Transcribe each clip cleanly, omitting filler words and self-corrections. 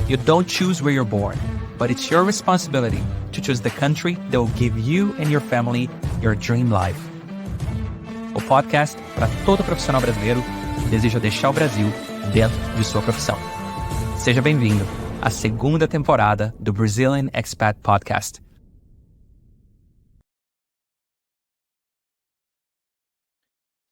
You don't choose where you're born, but it's your responsibility to choose the country that will give you and your family your dream life. O podcast para todo profissional brasileiro que deseja deixar o Brasil dentro de sua profissão. Seja bem-vindo à segunda temporada do Brazilian Expat Podcast.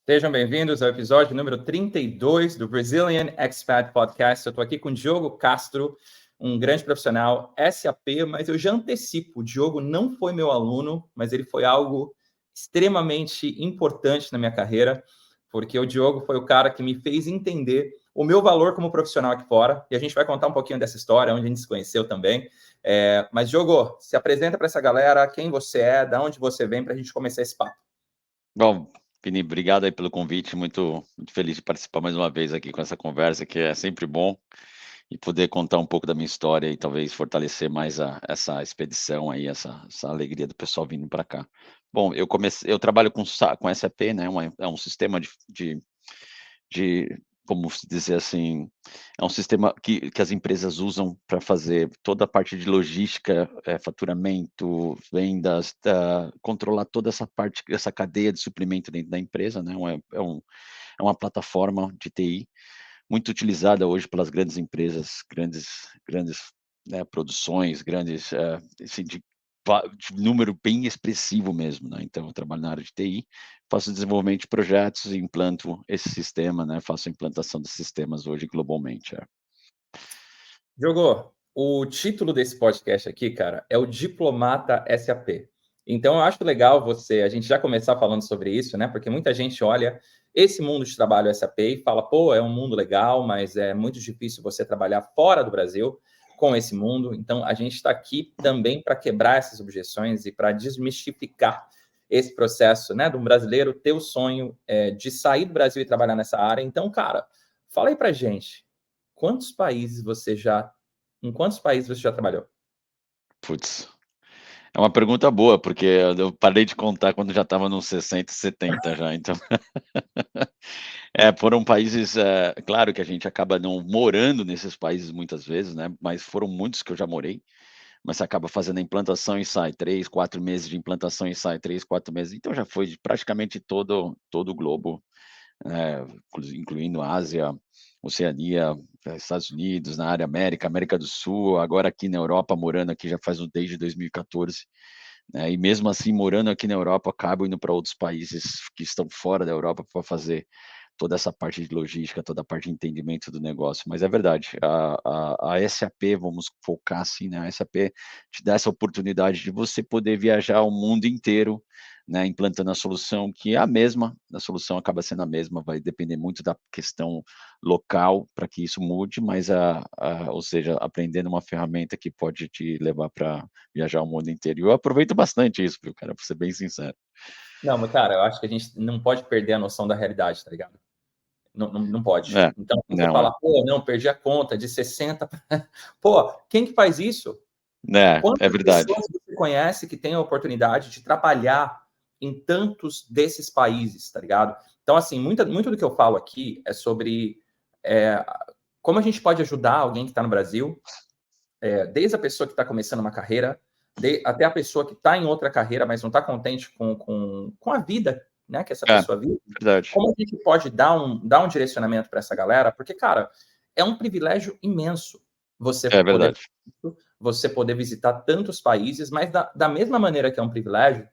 Sejam bem-vindos ao episódio número 32 do Brazilian Expat Podcast. Eu estou aqui com o Diogo Castro, um grande profissional SAP, mas eu já antecipo, o Diogo não foi meu aluno, mas ele foi algo extremamente importante na minha carreira, porque o Diogo foi o cara que me fez entender o meu valor como profissional aqui fora, e a gente vai contar um pouquinho dessa história, onde a gente se conheceu também. Mas, Diogo, se apresenta para essa galera, quem você é, de onde você vem, para a gente começar esse papo. Bom, Vini, obrigado aí pelo convite, muito feliz de participar mais uma vez aqui com essa conversa, que é sempre bom, e poder contar um pouco da minha história e talvez fortalecer mais essa expedição aí, essa alegria do pessoal vindo para cá. Bom, eu trabalho com SAP, né, é um sistema de como se dizer assim, é um sistema que as empresas usam para fazer toda a parte de logística, faturamento, vendas, controlar toda essa parte, essa cadeia de suprimento dentro da empresa, né? É uma plataforma de TI muito utilizada hoje pelas grandes empresas, grandes, né, produções, grandes, assim, de número bem expressivo mesmo, né? Então, eu trabalho na área de TI, faço desenvolvimento de projetos e implanto esse sistema, né? Faço a implantação de sistemas hoje globalmente. Diogo, o título desse podcast aqui, cara, é o Diplomata SAP. Então, eu acho legal a gente já começar falando sobre isso, né? Porque muita gente olha esse mundo de trabalho SAP e fala, pô, é um mundo legal, mas é muito difícil você trabalhar fora do Brasil com esse mundo. Então, a gente está aqui também para quebrar essas objeções e para desmistificar esse processo, né? De um brasileiro ter o sonho de sair do Brasil e trabalhar nessa área. Então, cara, fala aí pra gente. Em quantos países você já trabalhou? Putz, é uma pergunta boa, porque eu parei de contar quando já estava nos 60, 70 já, então. Foram países, claro que a gente acaba não morando nesses países muitas vezes, né, mas foram muitos que eu já morei, mas você acaba fazendo a implantação e sai 3, 4 meses de implantação e sai 3, 4 meses, então já foi de praticamente todo o globo, incluindo Ásia, Oceania, Estados Unidos, na área América do Sul, agora aqui na Europa, morando aqui já faz desde 2014, né, e mesmo assim, morando aqui na Europa, acabo indo para outros países que estão fora da Europa para fazer toda essa parte de logística, toda a parte de entendimento do negócio. Mas é verdade, a SAP, vamos focar assim, né? A SAP te dá essa oportunidade de você poder viajar o mundo inteiro, né, implantando a solução que é a mesma, a solução acaba sendo a mesma, vai depender muito da questão local para que isso mude, mas ou seja, aprendendo uma ferramenta que pode te levar para viajar o mundo inteiro. E eu aproveito bastante isso, viu, cara, para ser bem sincero. Não, mas, cara, eu acho que a gente não pode perder a noção da realidade, tá ligado? Não pode. Então, você fala, pô, não, perdi a conta de 60. Pô, quem que faz isso? É Quantas verdade. pessoas você conhece que têm a oportunidade de trabalhar em tantos desses países, tá ligado? Então, assim, muito do que eu falo aqui é sobre como a gente pode ajudar alguém que está no Brasil, desde a pessoa que está começando uma carreira, até a pessoa que está em outra carreira, mas não está contente com a vida, né, que essa pessoa vive. Verdade. Como a gente pode dar um direcionamento para essa galera? Porque, cara, é um privilégio imenso você poder visitar tantos países, mas da mesma maneira que é um privilégio,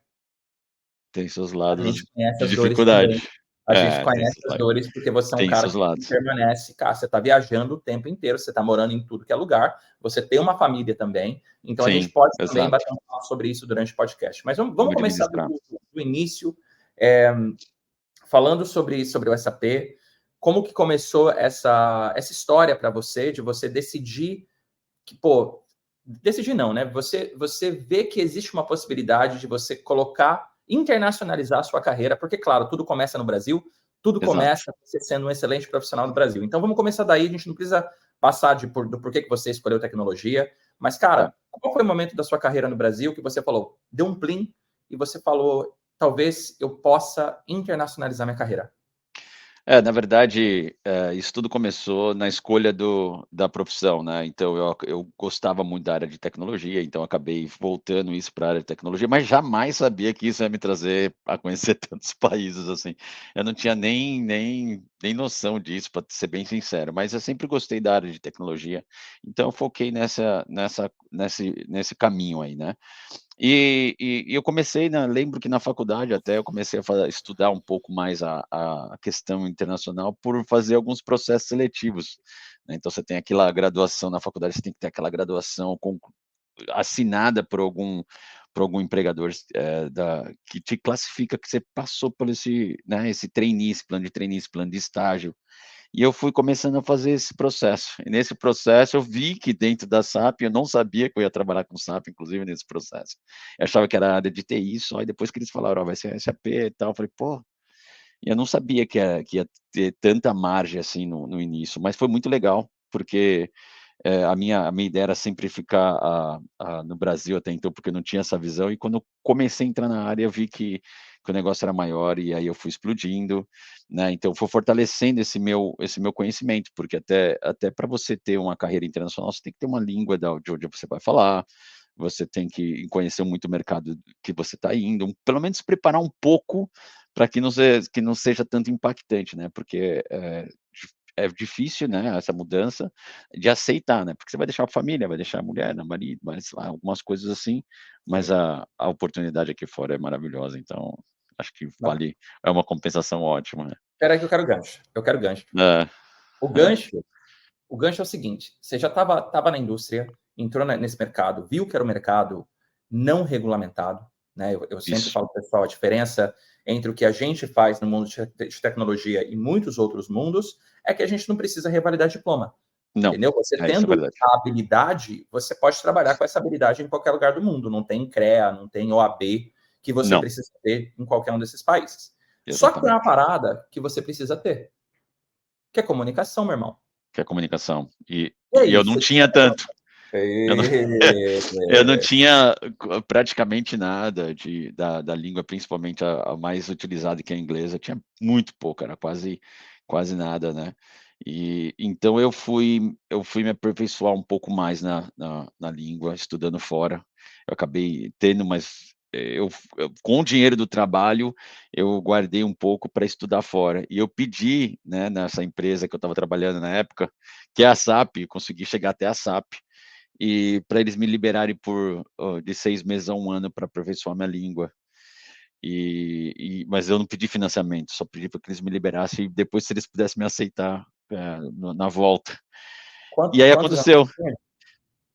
tem seus a lados gente conhece de as dores também. dificuldade. A gente Tem conhece seus as lados. dores porque você é um Tem cara seus que lados. permanece, cara, você está viajando o tempo inteiro, você está morando em tudo que é lugar, você tem uma família também, então a gente Sim, pode também exato. bater um papo sobre isso durante o podcast. Mas vamos Vamos começar administrar. do início, falando sobre o SAP, como que começou essa história para você, de você decidir que, pô, decidir não, né? Você vê que existe uma possibilidade de você internacionalizar a sua carreira, porque, claro, tudo começa no Brasil, tudo Exato. começa você sendo um excelente profissional no Brasil. Então, vamos começar daí, a gente não precisa passar do porquê que você escolheu tecnologia, mas, cara, qual foi o momento da sua carreira no Brasil que você falou, deu um plim, e você falou, talvez eu possa internacionalizar minha carreira? Na verdade, isso tudo começou na escolha da profissão, né, então eu gostava muito da área de tecnologia, então acabei voltando isso para a área de tecnologia, mas jamais sabia que isso ia me trazer a conhecer tantos países, assim. Eu não tinha nem noção disso, para ser bem sincero, mas eu sempre gostei da área de tecnologia, então eu foquei nesse caminho aí, né. E eu comecei lembro que na faculdade até eu comecei a estudar um pouco mais a questão internacional por fazer alguns processos seletivos, né, então você tem aquela graduação na faculdade, você tem que ter aquela graduação assinada por algum empregador, que te classifica que você passou por esse, né, esse trainee, esse plano de trainee, esse plano de estágio. E eu fui começando a fazer esse processo. E nesse processo eu vi que dentro da SAP, eu não sabia que eu ia trabalhar com SAP, inclusive nesse processo. Eu achava que era área de TI só, e depois que eles falaram: "Ó, vai ser SAP e tal", eu falei: "Pô", e eu não sabia que ia ter tanta margem assim no início, mas foi muito legal, porque a minha ideia era sempre ficar no Brasil até então, porque eu não tinha essa visão, e quando eu comecei a entrar na área, eu vi que o negócio era maior, e aí eu fui explodindo, né, então foi fortalecendo esse meu conhecimento, porque até para você ter uma carreira internacional, você tem que ter uma língua de onde você vai falar, você tem que conhecer muito o mercado que você está indo, pelo menos se preparar um pouco para que não seja tanto impactante, né, porque é difícil, né, essa mudança de aceitar, né, porque você vai deixar a família, vai deixar a mulher, né, marido, mas sei lá, algumas coisas assim, mas Sim, a oportunidade aqui fora é maravilhosa, então acho que bacana. é uma compensação ótima, né. Espera aí que eu quero gancho, eu quero gancho. É, O é, gancho o gancho é o seguinte, você já estava na indústria, entrou nesse mercado, viu que era um mercado não regulamentado, né, eu sempre isso. falo para o pessoal a diferença entre o que a gente faz no mundo de tecnologia e muitos outros mundos, é que a gente não precisa revalidar diploma, Não, entendeu? Você isso é tendo verdade. a habilidade, você pode trabalhar com essa habilidade em qualquer lugar do mundo, não tem CREA, não tem OAB que você Não, precisa ter em qualquer um desses países. Só que tem uma exatamente, parada que você precisa ter, que é comunicação, meu irmão. que é a comunicação. E E e aí, eu não você tinha tinha tanto. Eu não é, eu não tinha praticamente nada da língua, principalmente a mais utilizada, que é a inglesa, eu tinha muito pouco, era quase nada, né. E então eu fui me aperfeiçoar um pouco mais na língua, estudando fora. Eu acabei tendo mais eu com o dinheiro do trabalho, eu guardei um pouco para estudar fora. E eu pedi, né, nessa empresa que eu estava trabalhando na época, que é a SAP, consegui chegar até a SAP, e para eles me liberarem de 6 meses a 1 ano para aperfeiçoar minha língua. Mas eu não pedi financiamento, só pedi para que eles me liberassem e depois se eles pudessem me aceitar, na volta. E aí quantos anos você aconteceu, tinha?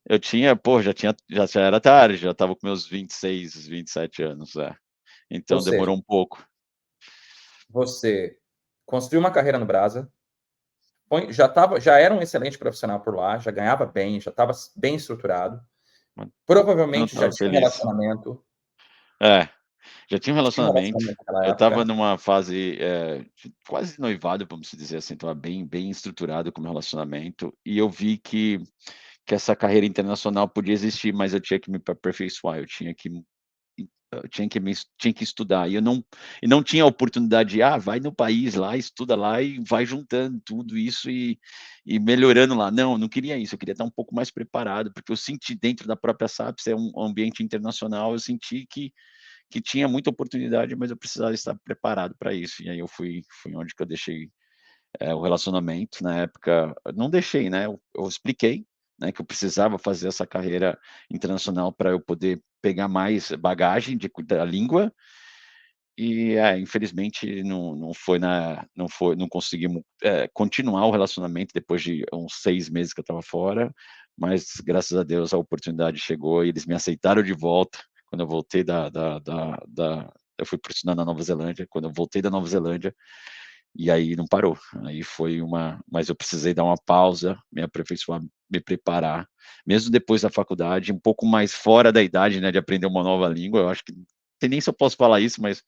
eu tinha pô, já era tarde, já estava com meus 26, 27 anos, Ou então seja, demorou um pouco. você construiu uma carreira no Brasa, já era um excelente profissional por lá, já ganhava bem, já estava bem estruturado, Mas não provavelmente já estava tinha um feliz. relacionamento, É. Já tinha um tinha um relacionamento, relacionamento naquela eu estava época. numa fase, de quase noivado, vamos se dizer assim, estava bem estruturado com o meu relacionamento, e eu vi que essa carreira internacional podia existir, mas eu tinha que me aperfeiçoar, eu tinha que estudar, e não tinha a oportunidade de: "Ah, vai no país lá, estuda lá e vai juntando tudo isso e melhorando lá". Não, eu não queria isso, eu queria estar um pouco mais preparado, porque eu senti dentro da própria SAP ser um ambiente internacional, eu senti que tinha muita oportunidade, mas eu precisava estar preparado para isso. E aí foi onde que eu deixei, o relacionamento. Na época, eu não deixei, né, eu expliquei, né, que eu precisava fazer essa carreira internacional para eu poder pegar mais bagagem da língua, e, infelizmente não conseguimos, continuar o relacionamento depois de uns 6 meses que eu estava fora, mas graças a Deus a oportunidade chegou e eles me aceitaram de volta. Quando eu voltei eu fui para estudar na Nova Zelândia, quando eu voltei da Nova Zelândia, e aí não parou, mas eu precisei dar uma pausa, me aperfeiçoar, me preparar, mesmo depois da faculdade, um pouco mais fora da idade, né, de aprender uma nova língua, eu acho que não sei nem se eu posso falar isso, mas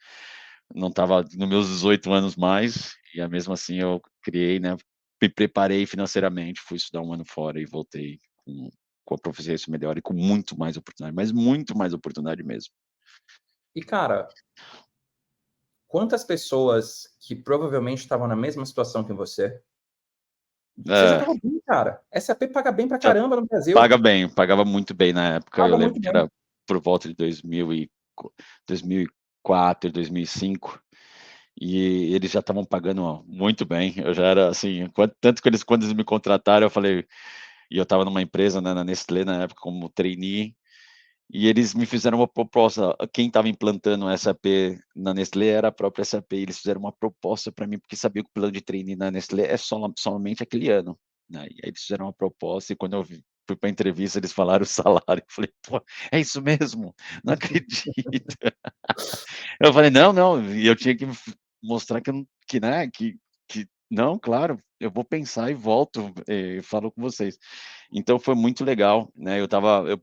não estava nos meus 18 anos mais, e mesmo assim eu criei, né, me preparei financeiramente, fui estudar 1 ano fora e voltei com a proficiência melhor e com muito mais oportunidade, mas muito mais oportunidade mesmo. E cara, quantas pessoas que provavelmente estavam na mesma situação que você já estava bem, cara. SAP paga bem pra caramba no Brasil. Paga bem, pagava muito bem na época. Paga Eu lembro muito que bem. era por volta de 2004, 2005. E eles já estavam pagando muito bem. Eu já era assim, tanto que quando eles me contrataram, eu falei, e eu estava numa empresa, né, na Nestlé na época como trainee, e eles me fizeram uma proposta. Quem estava implantando o SAP na Nestlé era a própria SAP. E eles fizeram uma proposta para mim, porque sabia que o plano de trainee na Nestlé é somente aquele ano, né? E aí eles fizeram uma proposta, e quando eu fui para a entrevista, eles falaram o salário. Eu falei, pô, é isso mesmo? Não acredito. Eu falei, não, não, e eu tinha que mostrar que eu não, que, né, que não, claro, eu vou pensar e volto, falo com vocês. Então foi muito legal, né?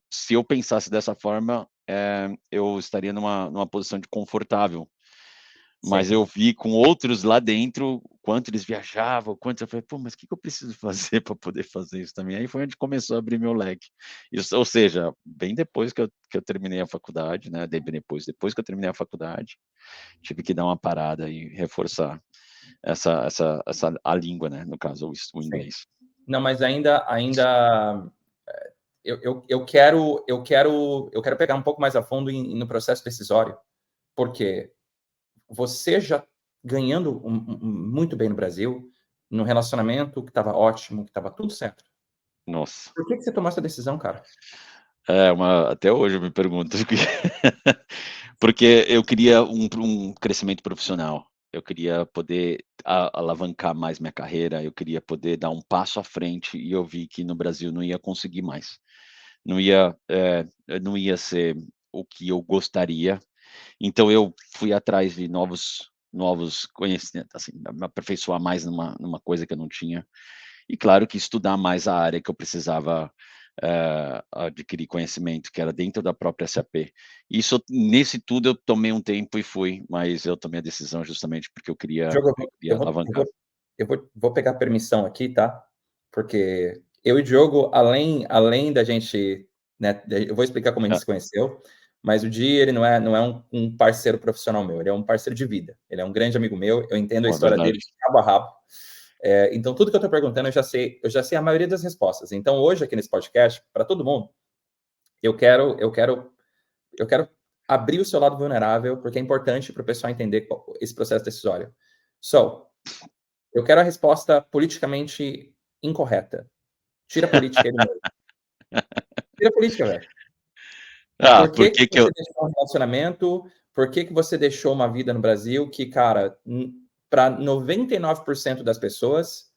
Se eu pensasse dessa forma, eu estaria numa posição de confortável. Mas Sim. eu vi com outros lá dentro quanto eles viajavam, quanto eu falei, pô, mas o que eu preciso fazer para poder fazer isso também? Aí foi onde começou a abrir meu leque. Isso, ou seja, bem depois que eu terminei a faculdade, né? Depois que eu terminei a faculdade, tive que dar uma parada e reforçar a língua, né? No caso, o Sim. inglês. Não, mas ainda eu quero pegar um pouco mais a fundo no processo decisório, porque você já ganhando muito bem no Brasil, num relacionamento que estava ótimo, que estava tudo certo. Nossa. Por que você tomou essa decisão, cara? Até hoje eu me pergunto porque eu queria um crescimento profissional, eu queria poder alavancar mais minha carreira, eu queria poder dar um passo à frente, e eu vi que no Brasil não ia conseguir mais. Não ia ser o que eu gostaria, então eu fui atrás de novos conhecimentos, assim, me aperfeiçoar mais numa coisa que eu não tinha. E claro que estudar mais a área que eu precisava, adquirir conhecimento, que era dentro da própria SAP. Nesse tudo eu tomei um tempo e fui, mas eu tomei a decisão justamente porque eu queria Diogo, eu queria alavancar. vou pegar permissão aqui, tá? Porque eu e o Diogo, além da gente, né, eu vou explicar como a gente Ah, se conheceu, mas o Di, ele não é um parceiro profissional meu, ele é um parceiro de vida. Ele é um grande amigo meu, eu entendo a pô, é história verdade. dele de cabo a rabo. Então, tudo que eu estou perguntando, eu já sei a maioria das respostas. Então, hoje, aqui nesse podcast, para todo mundo, eu quero abrir o seu lado vulnerável, porque é importante para o pessoal entender esse processo decisório. So, eu quero a resposta politicamente incorreta. Tira a política aí do meio. Tira a política, velho. Por Por que que que você eu deixou um relacionamento? Por que você deixou uma vida no Brasil que, cara, para 99% das pessoas,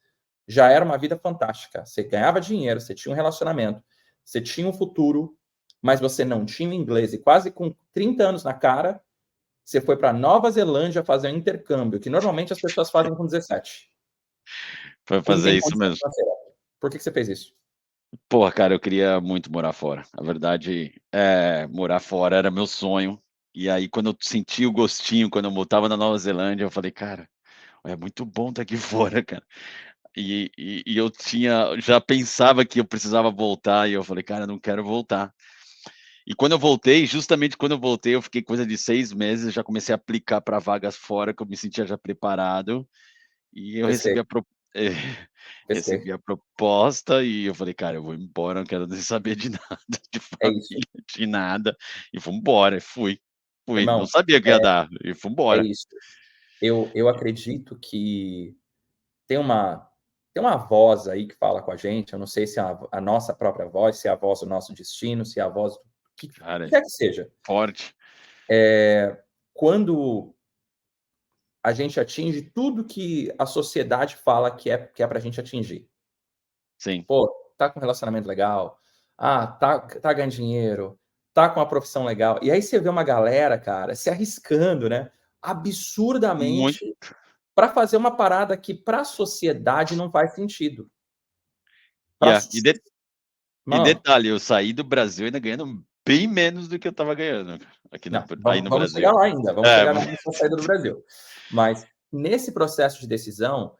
já era uma vida fantástica. Você ganhava dinheiro, você tinha um relacionamento, você tinha um futuro, mas você não tinha inglês. E quase com 30 anos na cara, você foi para Nova Zelândia fazer um intercâmbio, que normalmente as pessoas fazem com 17, foi com fazer sem isso condição mesmo? financeira. Por que você fez isso? Porra, cara, eu queria muito morar fora. A verdade morar fora era meu sonho. E aí quando eu senti o gostinho, quando eu voltava na Nova Zelândia, eu falei: "Cara, é muito bom estar aqui fora, cara". E eu já pensava que eu precisava voltar, e eu falei: "Cara, eu não quero voltar". E quando eu voltei, justamente quando eu voltei, eu fiquei coisa de 6 meses, já comecei a aplicar para vagas fora, que eu me sentia já preparado, e eu Pesquei, eh, pesquei. recebi a proposta, e eu falei: "Cara, eu vou embora, não quero nem saber de nada, de É isso. família, de nada", e fui embora, fui, não Irmão, sabia que ia dar, e fui é embora. isso. Eu acredito que tem uma tem uma voz aí que fala com a gente, eu não sei se é a nossa própria voz, se é a voz do nosso destino, se é a voz do que Cara, quer que seja. forte. Quando a gente atinge tudo que a sociedade fala que é pra gente atingir. Sim, Pô, tá com um relacionamento legal, tá ganhando dinheiro, tá com uma profissão legal. E aí você vê uma galera, cara, se arriscando, né, muito. absurdamente para fazer uma parada que para a sociedade não faz sentido. Pra Yeah, s e Mano, detalhe, eu saí do Brasil ainda ganhando bem menos do que eu estava ganhando não, aí vamos no vamos chegar Brasil. lá ainda, vamos É, chegar na sua saída do Brasil. Mas nesse processo de decisão,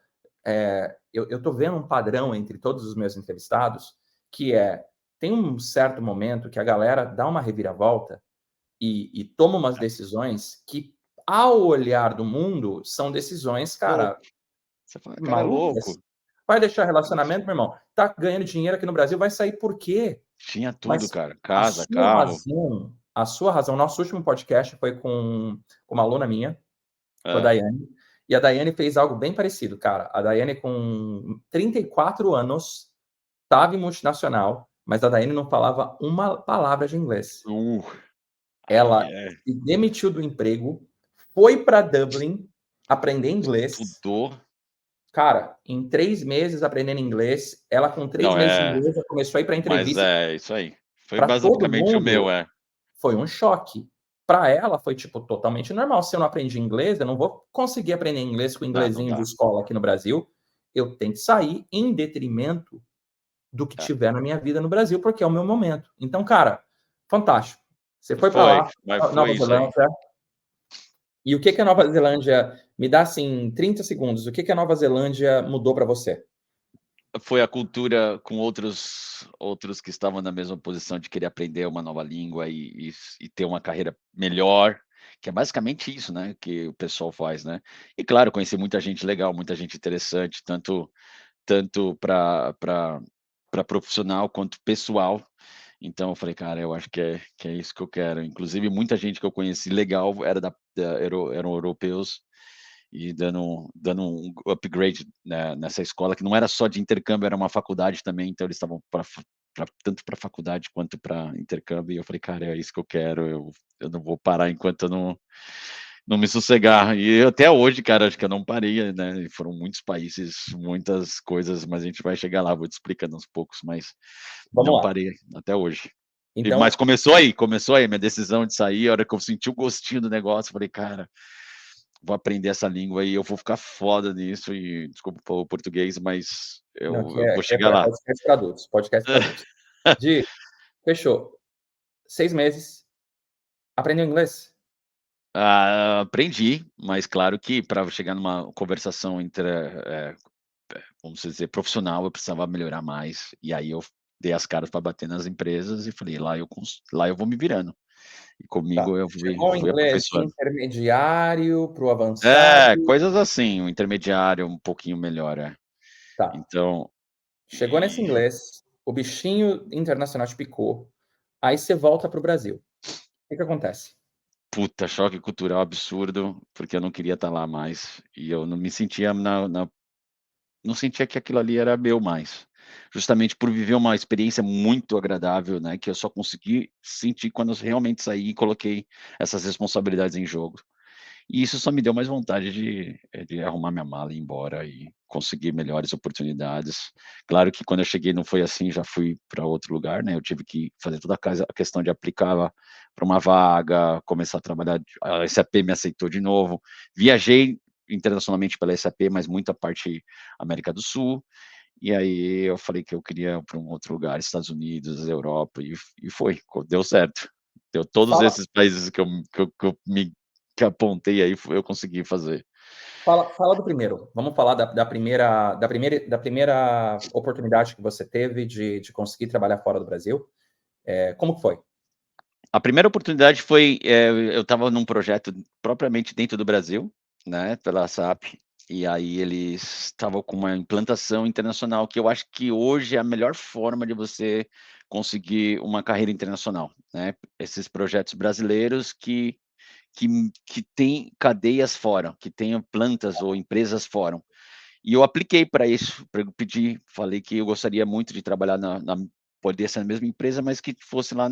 eu tô vendo um padrão entre todos os meus entrevistados, que tem um certo momento que a galera dá uma reviravolta e toma umas decisões que ao olhar do mundo, são decisões, cara, Você fala, cara, é malucas. louco. Vai deixar relacionamento, meu irmão? Tá ganhando dinheiro aqui no Brasil, vai sair por quê? Tinha tudo, Mas cara. a Casa, sua carro. razão, a sua razão, nosso último podcast foi com uma aluna minha, com a É. Daiane, e a Daiane fez algo bem parecido, cara. A Daiane, com 34 anos, estava em multinacional, mas a Daiane não falava uma palavra de inglês. Aí Ela é. se demitiu do emprego, foi para Dublin aprender inglês. Estudou. Cara, em 3 meses aprendendo inglês, ela com 3 Não, meses de é. inglês já começou a ir para Mas entrevista. é isso aí. Foi Para todo basicamente o meu, mundo é. foi um choque. Para ela foi, tipo, totalmente normal. Se eu não aprendi inglês, eu não vou conseguir aprender inglês com o Não, não inglesinho de dá. escola aqui no Brasil. Eu tenho que sair em detrimento do que É. tiver na minha vida no Brasil, porque é o meu momento. Então, cara, fantástico. Você foi para Foi, lá, mas foi Nova isso aí. Zelândia. E o que que a Nova Zelândia me dá assim 30 segundos? O que que a Nova Zelândia mudou para você? Foi a cultura com outros que estavam na mesma posição de querer aprender uma nova língua e ter uma carreira melhor, que é basicamente isso, né, que o pessoal faz, né. E claro, conheci muita gente legal, muita gente interessante, tanto para profissional quanto pessoal. Então eu falei: "Cara, eu acho que é isso que eu quero". Inclusive muita gente que eu conheci legal era eram europeus e dando um upgrade, né, nessa escola, que não era só de intercâmbio, era uma faculdade também, então eles estavam tanto para faculdade quanto para intercâmbio, e eu falei: "Cara, é isso que eu quero, eu não vou parar enquanto eu não me sossegar". E até hoje, cara, acho que eu não parei, né, e foram muitos países, muitas coisas, mas a gente vai chegar lá, vou te explicando aos poucos, mas Vamos não lá. parei até hoje. Mas Então, começou aí, minha decisão de sair, a hora que eu senti o gostinho do negócio, eu falei: "Cara, vou aprender essa língua e eu vou ficar foda nisso", e desculpa o português, mas não, eu vou chegar é lá. podcast para adultos, podcast para adultos. Di, fechou. 6 meses, aprendeu inglês? Ah, aprendi, mas claro que para chegar numa conversação vamos dizer, profissional, eu precisava melhorar mais, e aí eu dei as caras para bater nas empresas e falei: "Lá eu vou me virando", e Tá. comigo eu Chegou ao fui inglês aperfeiçoando. intermediário para o avançado. É, coisas assim, um intermediário um pouquinho melhor, é. Tá. Então Chegou nesse e inglês, o bichinho internacional te picou, aí você volta para o Brasil. O que que acontece? puta, choque cultural absurdo, porque eu não queria estar lá mais, e eu não me sentia não sentia que aquilo ali era meu mais. Justamente por viver uma experiência muito agradável, né, que eu só consegui sentir quando eu realmente saí e coloquei essas responsabilidades em jogo. E isso só me deu mais vontade de arrumar minha mala e ir embora e conseguir melhores oportunidades. Claro que quando eu cheguei não foi assim, já fui para outro lugar, né, eu tive que fazer toda a questão de aplicar para uma vaga, começar a trabalhar, a SAP me aceitou de novo. Viajei internacionalmente pela SAP, mas muita parte América do Sul, e aí eu falei que eu queria para um outro lugar, Estados Unidos, Europa, e foi, deu certo. Deu todos Fala esses países que apontei aí, eu consegui fazer. fala do primeiro. Vamos falar da primeira oportunidade que você teve de conseguir trabalhar fora do Brasil. Como que foi? A primeira oportunidade foi, eu estava num projeto propriamente dentro do Brasil, né, pela SAP, e aí eles estavam com uma implantação internacional, que eu acho que hoje é a melhor forma de você conseguir uma carreira internacional, né. Esses projetos brasileiros que que têm cadeias fora, que tenham plantas ou empresas fora. E eu apliquei para isso, pra eu pedi, falei que eu gostaria muito de trabalhar poderia ser na mesma empresa, mas que fosse lá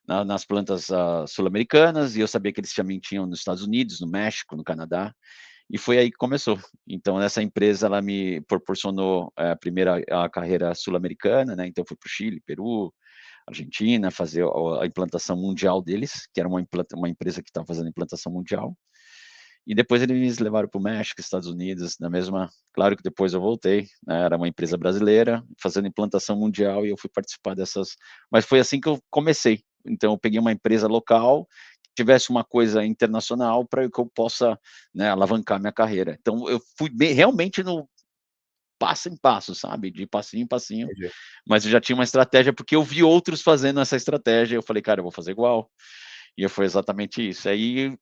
nas plantas, sul-americanas, e eu sabia que eles também tinham nos Estados Unidos, no México, no Canadá, e foi aí que começou. Então essa empresa, ela me proporcionou, a primeira a carreira sul-americana, né, então eu fui para o Chile, Peru, Argentina, fazer a implantação mundial deles, que era uma empresa que estava fazendo implantação mundial. E depois eles me levaram para o México, Estados Unidos, na mesma, claro que depois eu voltei, né, era uma empresa brasileira, fazendo implantação mundial, e eu fui participar dessas, mas foi assim que eu comecei. Então eu peguei uma empresa local, que tivesse uma coisa internacional para que eu possa, né, alavancar minha carreira. Então eu fui realmente no passo em passo, sabe, de passinho em passinho, Entendi. mas eu já tinha uma estratégia, porque eu vi outros fazendo essa estratégia, eu falei: "Cara, eu vou fazer igual". E foi exatamente isso. Aí,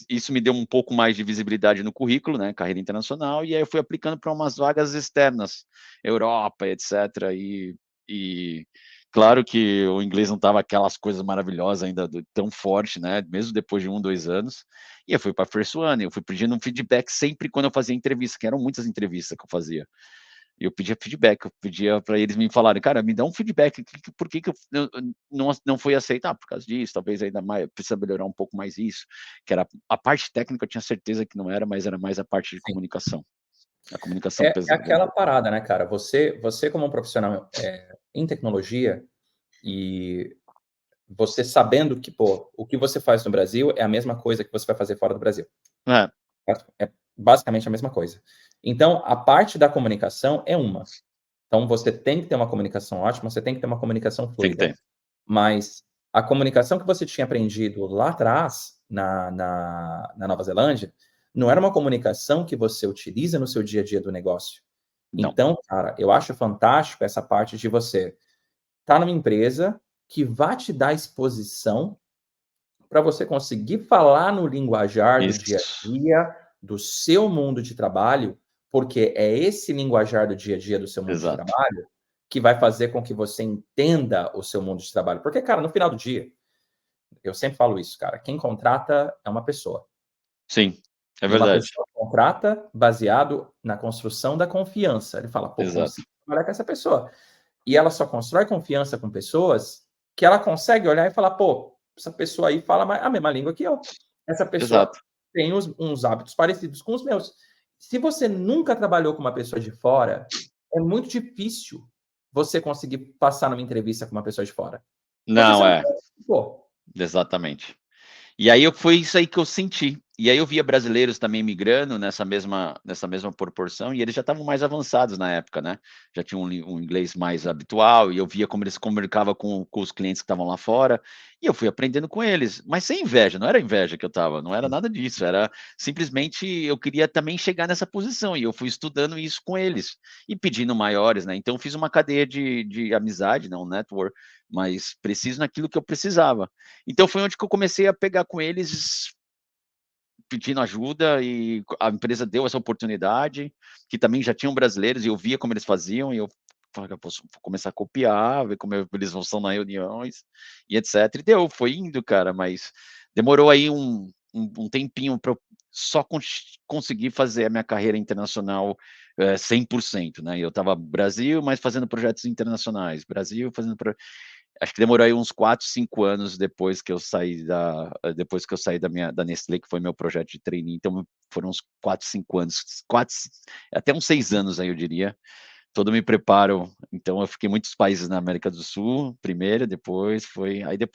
isso me deu um pouco mais de visibilidade no currículo, né, carreira internacional, e aí eu fui aplicando para umas vagas externas, Europa, etc. E claro que o inglês não estava aquelas coisas maravilhosas ainda, tão forte, né, mesmo depois de 1, 2 anos. E eu fui para a First One, eu fui pedindo um feedback sempre quando eu fazia entrevista, que eram muitas entrevistas que eu fazia. E eu pedia feedback, eu pedia para eles me falarem: "Cara, me dá um feedback, por que que eu não fui aceito?". "Ah, por causa disso, talvez ainda mais precisa melhorar um pouco mais isso", que era a parte técnica, eu tinha certeza que não era, mas era mais a parte de Sim. comunicação. A comunicação É pesava um aquela pouco. parada, né, cara? Você como um profissional em tecnologia e você sabendo que, pô, o que você faz no Brasil é a mesma coisa que você vai fazer fora do Brasil. É, Certo? É basicamente a mesma coisa. Então, a parte da comunicação é uma. Então, você tem que ter uma comunicação ótima, você tem que ter uma comunicação tem que fluida. ter. Mas a comunicação que você tinha aprendido lá atrás, na Nova Zelândia, não era uma comunicação que você utiliza no seu dia a dia do negócio. Não, Então, cara, eu acho fantástico essa parte de você estar numa empresa que vai te dar exposição para você conseguir falar no linguajar do dia a isso, dia, do seu mundo de trabalho, porque é esse linguajar do dia a dia do seu mundo de exato. trabalho que vai fazer com que você entenda o seu mundo de trabalho. Porque, cara, no final do dia, eu sempre falo isso, cara, quem contrata é uma pessoa. Sim, é E uma verdade. pessoa contrata baseado na construção da confiança. Ele fala: "Pô, Exato, consigo trabalhar com essa pessoa". E ela só constrói confiança com pessoas que ela consegue olhar e falar: "Pô, essa pessoa aí fala a mesma língua que eu. Essa pessoa exato. tem uns hábitos parecidos com os meus". Se você nunca trabalhou com uma pessoa de fora, é muito difícil você conseguir passar numa entrevista com uma pessoa de fora, porque você Não, não é, conhece, pô. exatamente. E aí foi isso aí que eu senti. E aí eu via brasileiros também migrando nessa mesma proporção, e eles já estavam mais avançados na época, né, já tinham um inglês mais habitual, e eu via como eles comunicavam com os clientes que estavam lá fora, e eu fui aprendendo com eles, mas sem inveja, não era inveja que eu estava, não era nada disso, era simplesmente eu queria também chegar nessa posição, e eu fui estudando isso com eles, e pedindo maiores, né, então eu fiz uma cadeia de amizade, não, um network, mas preciso naquilo que eu precisava. Então foi onde que eu comecei a pegar com eles, pedindo ajuda, e a empresa deu essa oportunidade, que também já tinham brasileiros e eu via como eles faziam, e eu falei: "Eu posso vou começar a copiar, ver como eles vão são nas reuniões", e etcétera. E deu, foi indo, cara, mas demorou aí um tempinho para eu só conseguir fazer a minha carreira internacional, 100%, né. Eu estava Brasil, mas fazendo projetos internacionais, Brasil fazendo acho que demorou aí uns 4, 5 anos depois que eu saí da Nestlé, que foi meu projeto de trainee, então foram uns 4, 5 anos, 4 até uns 6 anos aí eu diria, todo me preparo, então eu fiquei em muitos países na América do Sul, primeiro, depois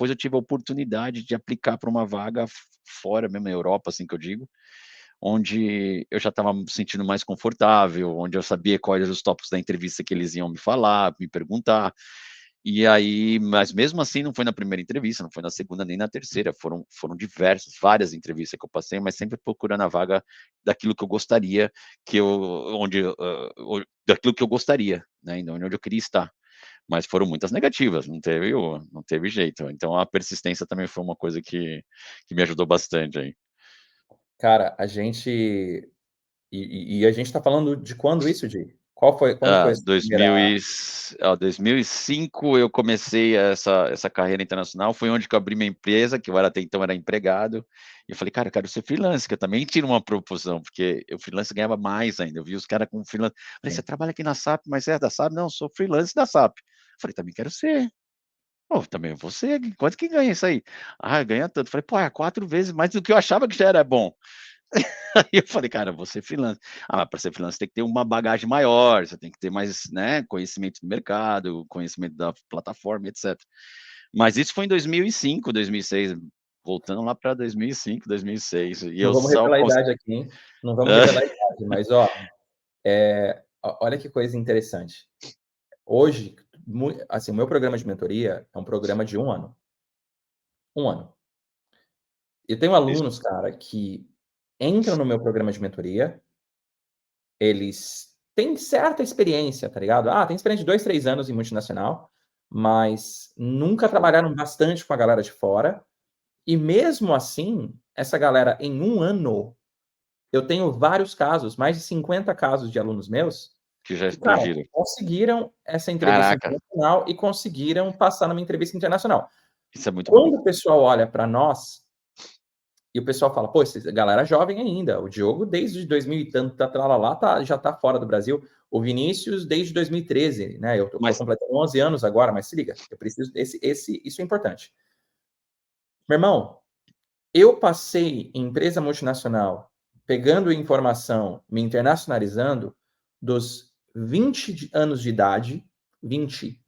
eu tive a oportunidade de aplicar para uma vaga fora mesmo, na Europa, assim que eu digo, onde eu já estava me sentindo mais confortável, onde eu sabia quais eram os tópicos da entrevista que eles iam me falar, me perguntar, e aí, mas mesmo assim não foi na primeira entrevista, não foi na segunda nem na terceira, foram diversas, várias entrevistas que eu passei, mas sempre procurando a vaga daquilo que eu gostaria, que eu onde, daquilo que eu gostaria, né, onde eu queria estar. Mas foram muitas negativas, não teve jeito. Então a persistência também foi uma coisa que me ajudou bastante aí. Cara, a gente e a gente tá falando de quando isso, Di? Quando foi Ah, essa primeira 2005 eu comecei essa carreira internacional, foi onde que eu abri minha empresa, que eu era até então era empregado, e eu falei: "Cara, eu quero ser freelancer", que eu também tiro uma proporção, porque o freelancer ganhava mais ainda, eu vi os caras com freelancer, falei: "Você sim. trabalha aqui na SAP, mas você é da SAP?", "Não, sou freelancer da SAP". Falei: "Também quero ser". "Pô, também vou ser, quanto que ganha isso aí?". "Ah, ganha tanto", falei: "Pô, é 4 vezes mais do que eu achava que já era bom". Aí eu falei: "Cara, eu vou ser freelancer". "Ah, para ser freelancer tem que ter uma bagagem maior, você tem que ter mais, né, conhecimento do mercado, conhecimento da plataforma, etcétera". Mas isso foi em 2005, 2006, voltando lá para 2005, 2006, e Não eu vamos só revelar a cons idade aqui, hein. Não vamos revelar a idade, mas ó, olha que coisa interessante. Hoje, assim, o meu programa de mentoria é um programa de 1 ano. 1 ano. Eu tenho Isso. alunos, cara, que entram no meu programa de mentoria, eles têm certa experiência, tá ligado? Ah, tem experiência de 2, 3 anos em multinacional, mas nunca Show. trabalharam bastante com a galera de fora. E mesmo assim, essa galera, em um ano, eu tenho vários casos, mais de 50 casos de alunos meus, Que já que, cara, explodiram. conseguiram essa entrevista Caraca, internacional e conseguiram passar numa entrevista internacional. isso é muito bom. Quando o pessoal olha para nós e o pessoal fala, pô, essa galera jovem ainda, o Diogo desde 2000 e tanto, já tá fora do Brasil, o Vinícius desde 2013, né? Eu tô Mas, completando 11 anos agora, mas se liga, eu preciso isso é importante. Meu irmão, eu passei em empresa multinacional, pegando informação, me internacionalizando, dos 20 anos de idade, 20.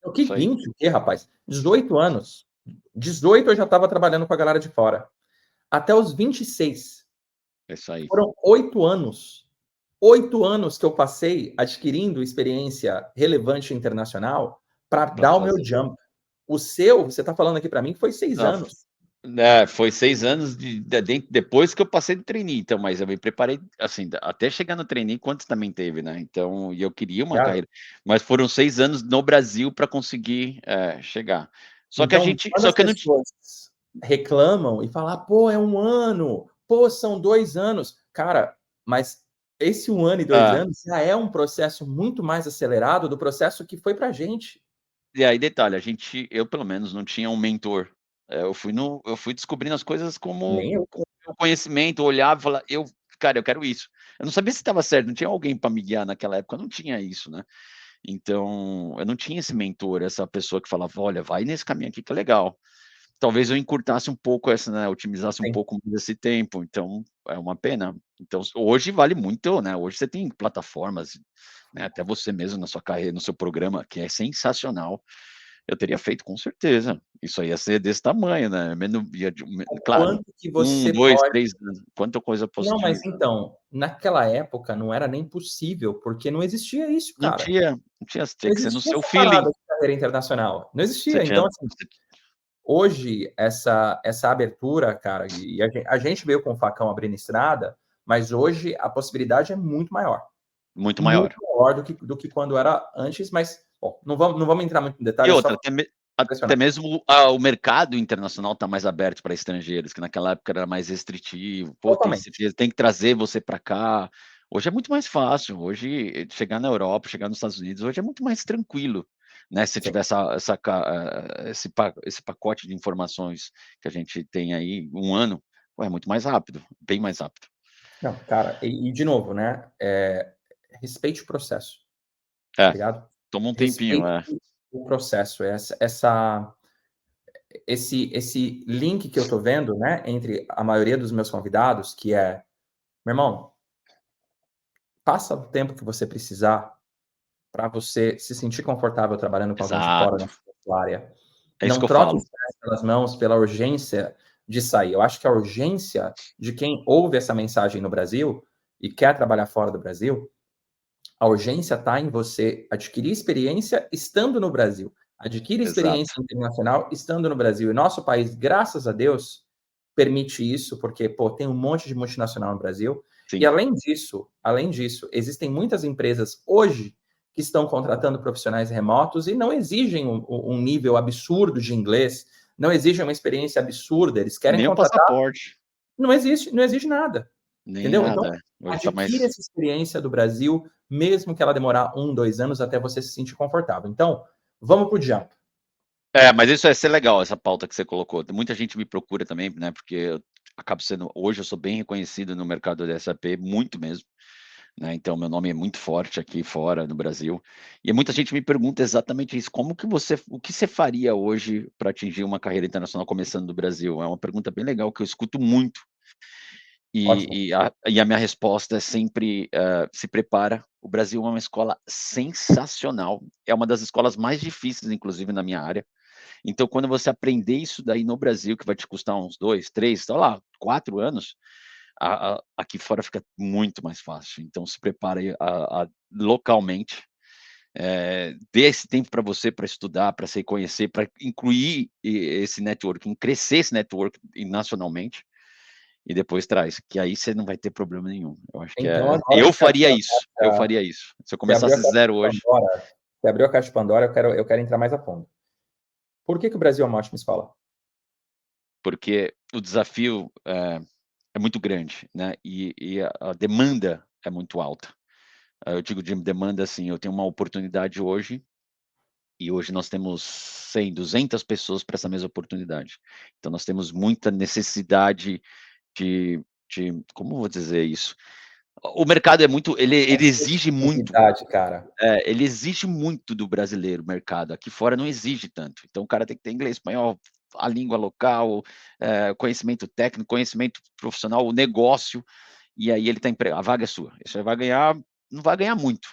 O que isso aí, 20? O quê, rapaz? 18 anos. 18 eu já estava trabalhando com a galera de fora. Até os 26. é isso aí. Foram 8 anos. 8 anos que eu passei adquirindo experiência relevante internacional para Pra dar o meu trazer. jump. O seu, você está falando aqui para mim, foi 6 Não, anos. foi 6 anos depois que eu passei do trainee, então, mas eu me preparei, assim, até chegar no trainee, quantos também teve, né? Então, e eu queria uma Cara, carreira, mas foram 6 anos no Brasil para conseguir chegar. então, quando Só as que eu não tinha. pessoas reclamam e falam, ah, pô, é 1 ano, pô, são 2 anos. Cara, mas esse 1 ano e 2 anos já é um processo muito mais acelerado do processo que foi pra gente. E aí, detalhe, eu pelo menos não tinha um mentor. Eu fui descobrindo as coisas como Nem eu. com o meu conhecimento, eu olhava e falava: Cara, eu quero isso". Eu não sabia se estava certo, não tinha alguém para me guiar naquela época, eu não tinha isso, né. Então, eu não tinha esse mentor, essa pessoa que falava: "Olha, vai nesse caminho aqui que é legal". Talvez eu encurtasse um pouco essa, né, otimizasse um Sim. pouco mais esse tempo, então é uma pena. Então, hoje vale muito, né, hoje você tem plataformas, né, até você mesmo na sua carreira, no seu programa, que é sensacional. Eu teria feito com certeza. Isso aí ia ser desse tamanho, né, menos ia de O claro, quanto que 1, você 2, pode. 3 anos, quanta coisa Não, mas positiva. então, naquela época não era nem possível, porque não existia isso, cara. Não tinha, tinha Não que ser no existia seu essa feeling. parada de carreira internacional. Não Você existia. tinha Então, assim, hoje, essa abertura, cara, e a gente veio com o facão abrindo estrada, mas hoje a possibilidade é muito muito maior. maior do que quando era antes, mas, bom, não vamos entrar muito em E detalhe, é só outra, para até impressionar. mesmo o mercado internacional está mais aberto para estrangeiros, que naquela época era mais restritivo. Pô, Totalmente. tem que trazer você para cá. Hoje é muito mais fácil. Hoje, chegar na Europa, chegar nos Estados Unidos, hoje é muito mais tranquilo, né? Se Sim. tiver esse pacote de informações que a gente tem aí, um ano, pô, é muito mais rápido, bem mais rápido. Não, cara, e de novo, né, respeite o processo, tá É, ligado? toma um tempinho, Respeite é. o processo, esse link que eu tô vendo, né, entre a maioria dos meus convidados, que é: "Meu irmão, passa o tempo que você precisar para você se sentir confortável trabalhando com alguém de fora Exato. na sua área. É isso Não que eu troque falo. os pés pelas mãos pela urgência de sair". Eu acho que a urgência de quem ouve essa mensagem no Brasil e quer trabalhar fora do Brasil, a urgência está em você adquirir experiência estando no Brasil. Adquire experiência Exato. internacional estando no Brasil. E nosso país, graças a Deus, permite isso, porque, pô, tem um monte de multinacional no Brasil. E Sim. além disso, existem muitas empresas hoje que estão contratando profissionais remotos e não exigem um nível absurdo de inglês, não exigem uma experiência absurda, eles querem Nem o contratar, passaporte, não exige nada, nem entendeu? Então, nada. Hoje tá adquire mais. essa experiência do Brasil, mesmo que ela demorar 1, 2 anos até você se sentir confortável. Então, vamos pro jump. Mas isso ia ser legal, essa pauta que você colocou. Muita gente me procura também, né, porque eu acabo sendo hoje eu sou bem reconhecido no mercado da SAP, muito mesmo, né, então meu nome é muito forte aqui fora no Brasil, e muita gente me pergunta exatamente isso: o que você faria hoje para atingir uma carreira internacional começando no Brasil? É uma pergunta bem legal que eu escuto muito, Ótimo. e a minha resposta é sempre, se prepara, o Brasil é uma escola sensacional, é uma das escolas mais difíceis inclusive na minha área. Então, quando você aprender isso daí no Brasil, que vai te custar uns 2, 3, sei lá, 4 anos, aqui fora fica muito mais fácil. Então se prepare localmente, dê esse tempo para você, para estudar, para se conhecer, para incluir esse networking, crescer esse network nacionalmente, e depois traz, que aí você não vai ter problema nenhum. Eu acho que Então, agora que eu faria isso. Se eu você abriu a começasse caixa de zero hoje. Pandora, você abriu a caixa de Pandora, eu quero entrar mais a fundo. Por que que o Brasil é uma ótima escola? porque o desafio é muito grande, né? E a demanda é muito alta. Eu digo de demanda assim, eu tenho uma oportunidade hoje, e hoje nós temos 100, 200 pessoas para essa mesma oportunidade. Então nós temos muita necessidade de como eu vou dizer isso? O mercado é muito ele exige muito. Oportunidade, cara. Ele exige muito do brasileiro, o mercado. Aqui fora não exige tanto. Então o cara tem que ter inglês, espanhol, a língua local, conhecimento técnico, conhecimento profissional, o negócio, e aí ele está empregado. A vaga é sua. Você vai ganhar, não vai ganhar muito,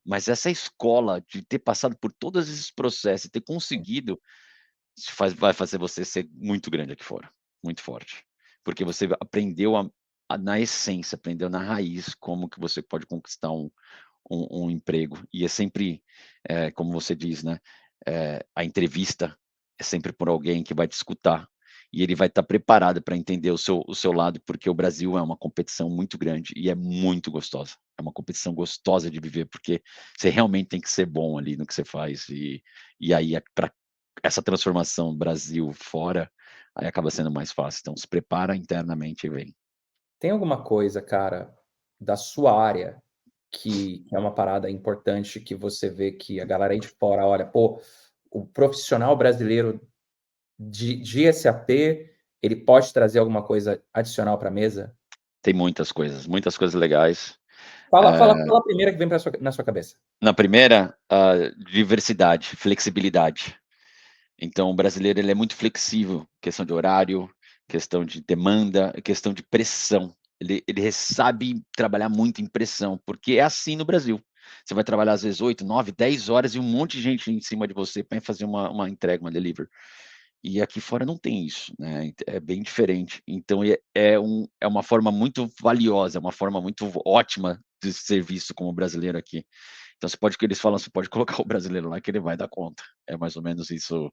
mas essa escola de ter passado por todos esses processos e ter conseguido, vai fazer você ser muito grande aqui fora, muito forte. Porque você aprendeu na essência, aprendeu na raiz como que você pode conquistar um emprego. E é sempre, como você diz, né? A entrevista é sempre por alguém que vai te escutar e ele vai estar preparado para entender o seu lado, porque o Brasil é uma competição muito grande e é muito gostosa. É uma competição gostosa de viver, porque você realmente tem que ser bom ali no que você faz. E aí, para essa transformação Brasil fora, aí acaba sendo mais fácil. Então, se prepara internamente e vem. Tem alguma coisa, cara, da sua área que é uma parada importante que você vê que a galera aí de fora olha, pô, o profissional brasileiro de SAP, ele pode trazer alguma coisa adicional para a mesa? Tem muitas coisas legais. Fala a primeira que vem na sua cabeça. Na primeira, a diversidade, flexibilidade. Então o brasileiro ele é muito flexível, questão de horário, questão de demanda, questão de pressão. Ele sabe trabalhar muito em pressão, porque é assim no Brasil. Você vai trabalhar às vezes 8, 9, 10 horas e um monte de gente em cima de você para fazer uma entrega, uma delivery. E aqui fora não tem isso, né, é bem diferente. Então é uma forma muito valiosa, é uma forma muito ótima de ser visto como brasileiro aqui. Então eles falam: "Você pode colocar o brasileiro lá que ele vai dar conta". É mais ou menos isso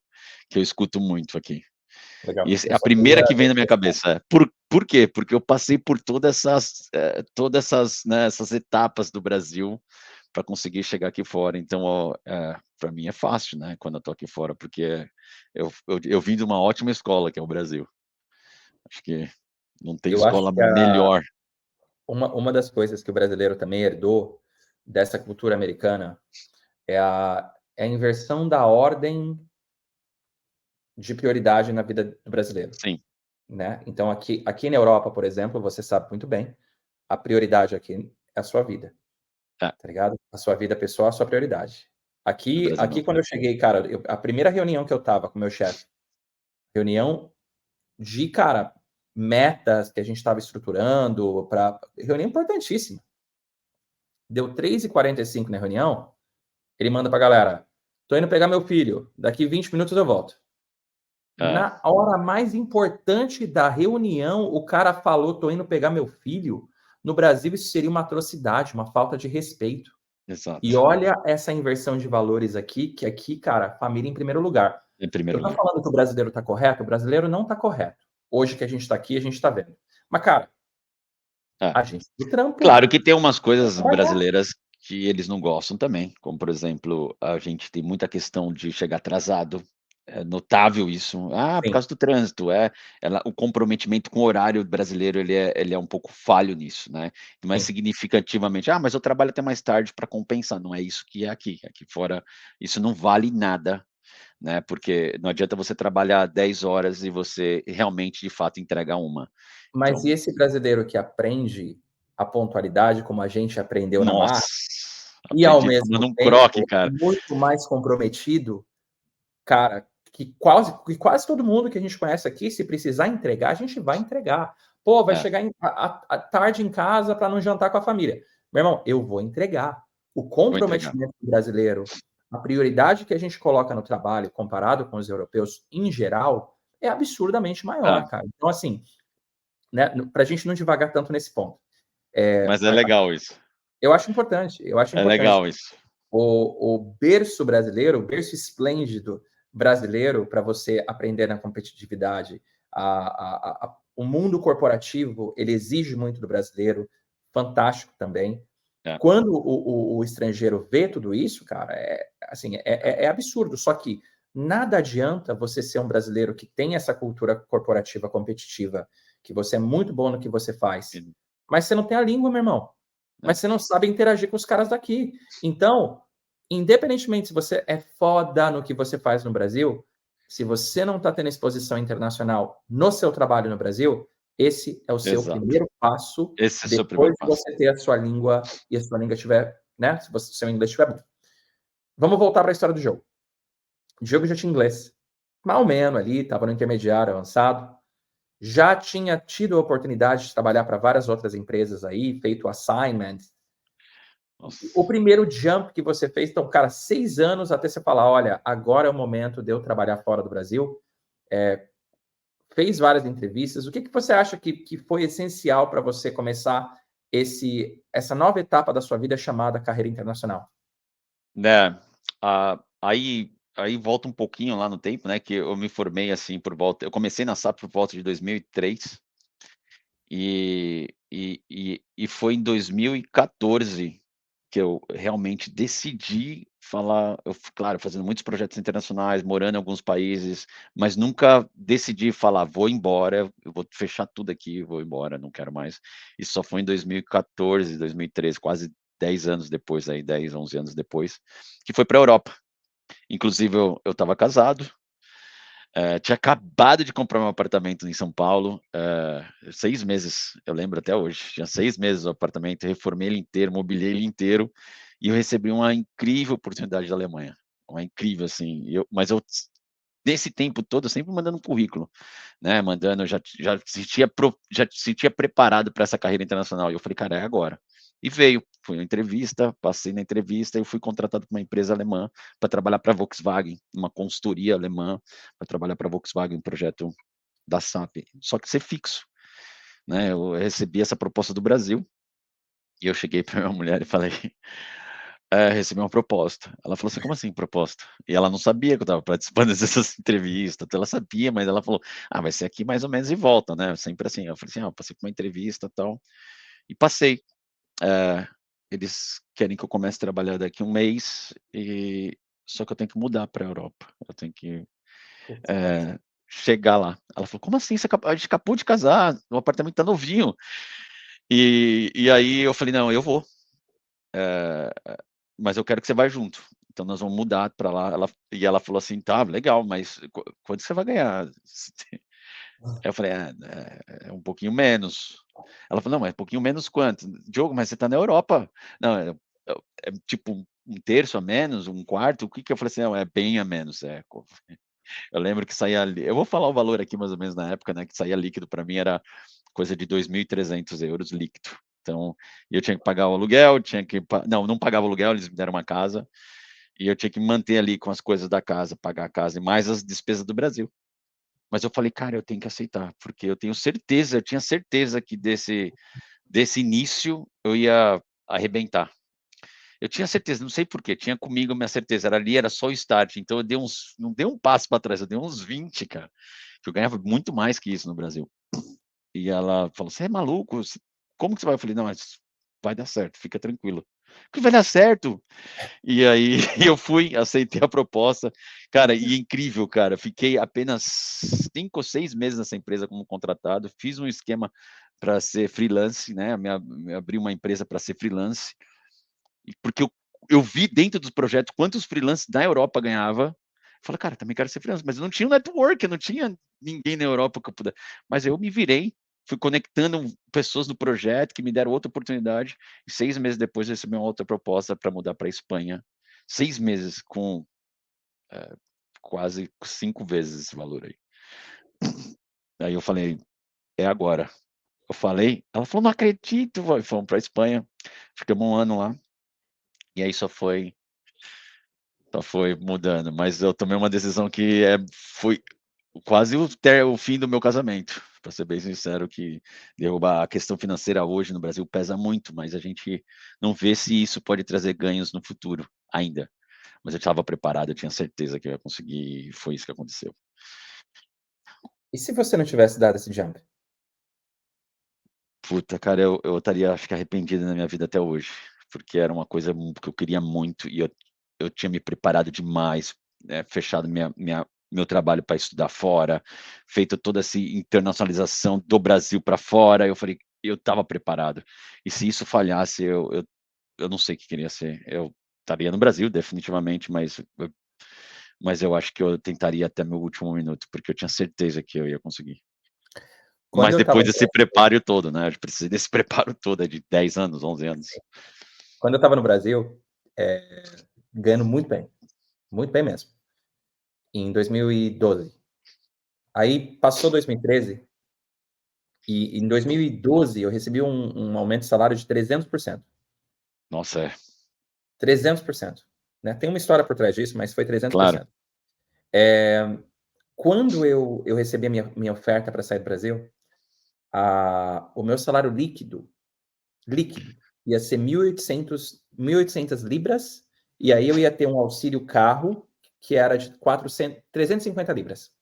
que eu escuto muito aqui. E Legal. esse a primeira que vem na minha cabeça é: por quê? Porque eu passei por todas essas, né, essas etapas do Brasil para conseguir chegar aqui fora. Então, pra mim é fácil, né, quando eu tô aqui fora, porque eu vim de uma ótima escola que é o Brasil. Acho que não tem Eu acho escola que melhor. uma das coisas que o brasileiro também herdou dessa cultura americana é a inversão da ordem de prioridade na vida do brasileiro, Sim, né. Então aqui na Europa, por exemplo, você sabe muito bem, a prioridade aqui é a sua vida, é, tá ligado? A sua vida pessoal é a sua prioridade. no Brasil Aqui não. quando eu cheguei, cara, a primeira reunião que eu estava com o meu chefe, reunião de, cara, metas que a gente estava estruturando para reunião importantíssima. Deu 3h45 na reunião, ele manda pra galera: "Tô indo pegar meu filho, daqui 20 minutos eu volto". É, Na hora mais importante da reunião, o cara falou: "Tô indo pegar meu filho". No Brasil, isso seria uma atrocidade, uma falta de respeito. E exato. olha essa inversão de valores aqui, que aqui, cara, família em primeiro lugar. Em primeiro Eu tô lugar. falando que o brasileiro tá correto? O brasileiro não tá correto. Hoje que a gente tá aqui, a gente tá vendo. Mas, cara, É. a gente do trampo, Claro que tem umas vai coisas trabalhar. brasileiras que eles não gostam também, como por exemplo, a gente tem muita questão de chegar atrasado, é notável isso. "Ah, por Sim, causa do trânsito", o comprometimento com o horário brasileiro ele é um pouco falho nisso, né. Não é sim. significativamente: "Ah, mas eu trabalho até mais tarde para compensar", não é isso que é aqui. Aqui fora isso não vale nada, né, porque não adianta você trabalhar 10 horas e você realmente de fato entregar uma. Mas Então, e esse brasileiro que aprende a pontualidade como a gente aprendeu na nossa, marra, e ao aprendi mesmo tomando um croque, tempo cara. muito mais comprometido, cara, que quase todo mundo que a gente conhece aqui, se precisar entregar, a gente vai entregar. Pô, vai É, chegar à tarde em casa para não jantar com a família. Meu irmão, eu vou entregar. O vou entregar. comprometimento do brasileiro, a prioridade que a gente coloca no trabalho comparado com os europeus em geral, é absurdamente É, maior, cara. Então, assim, né, pra gente não devagar tanto nesse ponto. É, mas é legal isso, eu acho importante, eu acho é importante. legal isso. O berço brasileiro, o berço esplêndido brasileiro para você aprender na competitividade, o mundo corporativo, ele exige muito do brasileiro, fantástico também. É, Quando o estrangeiro vê tudo isso, cara, assim, é absurdo. Só que Nada adianta você ser um brasileiro que tem essa cultura corporativa competitiva, que você é muito bom no que você faz, Sim, mas você não tem a língua, meu irmão. né? Mas você não sabe interagir com os caras daqui. Então, independentemente se você é foda no que você faz no Brasil, se você não está tendo exposição internacional no seu trabalho no Brasil, esse é o seu Exato. primeiro passo Esse é o seu depois primeiro de passo. você ter a sua língua e a sua língua estiver, né? Se o seu inglês estiver bom. Vamos voltar para a história do jogo. O jogo já tinha inglês. Mal ou menos ali, estava no intermediário avançado. Já tinha tido a oportunidade de trabalhar para várias outras empresas aí, feito assignment. O Nossa. primeiro jump que você fez, então, cara, 6 anos até você falar, olha, agora é o momento de eu trabalhar fora do Brasil. Fez várias entrevistas. O que você acha que foi essencial para você começar essa nova etapa da sua vida chamada carreira internacional? Né, aí volta um pouquinho lá no tempo, né, que eu me formei, assim, eu comecei na SAP por volta de 2003, e foi em 2014 que eu realmente decidi falar claro, fazendo muitos projetos internacionais, morando em alguns países, mas nunca decidi falar: "Vou embora, eu vou fechar tudo aqui, vou embora, não quero mais". Isso só foi em 2014, 2013, quase 10 anos depois aí, 10, 11 anos depois, que foi pra Europa. Inclusive eu estava casado, tinha acabado de comprar um apartamento em São Paulo, 6 meses, eu lembro até hoje, tinha 6 meses o apartamento, reformei ele inteiro, mobiliei ele inteiro, e eu recebi uma incrível oportunidade da Alemanha, uma incrível, assim, mas eu nesse tempo todo, eu sempre mandando currículo, né, mandando, já sentia preparado para essa carreira internacional, e eu falei: "Cara, é agora". E veio, foi uma entrevista, passei na entrevista, eu fui contratado por uma empresa alemã para trabalhar para a Volkswagen, uma consultoria alemã, para trabalhar para a Volkswagen, um projeto da SAP, só que ser fixo, né, eu recebi essa proposta do Brasil, e eu cheguei para minha mulher e falei: recebi uma proposta". Ela falou assim: "Como assim proposta?". E ela não sabia que eu estava participando dessas entrevistas, ela sabia, mas ela falou: "Ah, vai ser aqui mais ou menos e volta, né", sempre assim. Eu falei assim: "Ah, eu passei por uma entrevista, tal", e passei. Eh, Eles querem que eu comece a trabalhar daqui um mês, só que eu tenho que mudar pra Europa, eu tenho que, Puta. eh, chegar lá. Ela falou: "Como assim? A gente acabou de casar, o apartamento tá novinho". E aí eu falei: "Não, eu vou, eh, mas eu quero que você vá junto, então nós vamos mudar pra lá". Ela falou assim: "Tá, legal, mas quanto você vai ganhar?". Aí eu falei: é um pouquinho menos". Ela falou: "Não, mas um pouquinho menos quanto?". "Diogo, mas você tá na Europa". "Não, é tipo um terço a menos, um quarto, o que que", eu falei assim: "Não, é bem a menos, é". Eu lembro que saía ali, eu vou falar o valor aqui mais ou menos na época, né, que saía líquido para mim era coisa de 2.300 € líquido. Então, eu tinha que pagar o aluguel, tinha que não pagava o aluguel, eles me deram uma casa, e eu tinha que me manter ali com as coisas da casa, pagar a casa e mais as despesas do Brasil. Mas eu falei: "Cara, eu tenho que aceitar", porque eu tinha certeza que desse início eu ia arrebentar. Eu tinha certeza, não sei por quê, tinha comigo a minha certeza, era só o start, então eu dei uns não dei um passo para trás, eu dei uns 20, cara, que eu ganhava muito mais que isso no Brasil. E ela falou: "Você é maluco? Como que você vai?". Eu falei: "Não, mas vai dar certo, fica tranquilo". "Que vai dar certo?". E aí eu fui, aceitei a proposta, cara, e incrível, cara, fiquei apenas 5 ou 6 meses nessa empresa como contratado, fiz um esquema para ser freelance, né, me abri uma empresa para ser freelance, e porque eu vi dentro dos projetos quantos freelances da Europa ganhava, falei: "Cara, também quero ser freelancer", mas eu não tinha um network, eu não tinha ninguém na Europa que eu pudesse, mas eu me virei, fui conectando pessoas no projeto que me deram outra oportunidade, e 6 meses depois eu recebi uma outra proposta para mudar pra Espanha, 6 meses com, eh, quase 5 vezes esse valor aí. Aí eu falei: "É agora". Eu falei, ela falou: "Não acredito", fomos pra Espanha, ficamos 1 ano lá, e aí só foi mudando, mas eu tomei uma decisão que foi quase o fim do meu casamento, para ser bem sincero, que derrubar a questão financeira hoje no Brasil pesa muito, mas a gente não vê se isso pode trazer ganhos no futuro ainda. Mas eu estava preparado, eu tinha certeza que eu ia conseguir, e foi isso que aconteceu. E se você não tivesse dado esse jump? Puta, cara, eu estaria, acho que, arrependido na minha vida até hoje, porque era uma coisa que eu queria muito, e eu tinha me preparado demais. fechado meu trabalho para estudar fora, feito toda essa internacionalização do Brasil para fora. Eu falei, eu estava preparado. E se isso falhasse, eu não sei o que queria ser. Eu estaria no Brasil, definitivamente, mas eu acho que eu tentaria até meu último minuto, porque eu tinha certeza que eu ia conseguir. Quando Mas eu estava depois desse preparo todo, né? Eu precisei desse preparo todo, de 10 anos, 11 anos. Quando eu estava no Brasil, ganhando muito bem mesmo, em 2012. Aí passou 2013 e em 2012 eu recebi um aumento de salário de 300%. Nossa, 300%. Né? Tem uma história por trás disso, mas foi 300%. claro. Quando eu recebi a minha oferta para sair do Brasil, o meu salário líquido ia ser 1.800 libras, e aí eu ia ter um auxílio carro que era de 350 libras.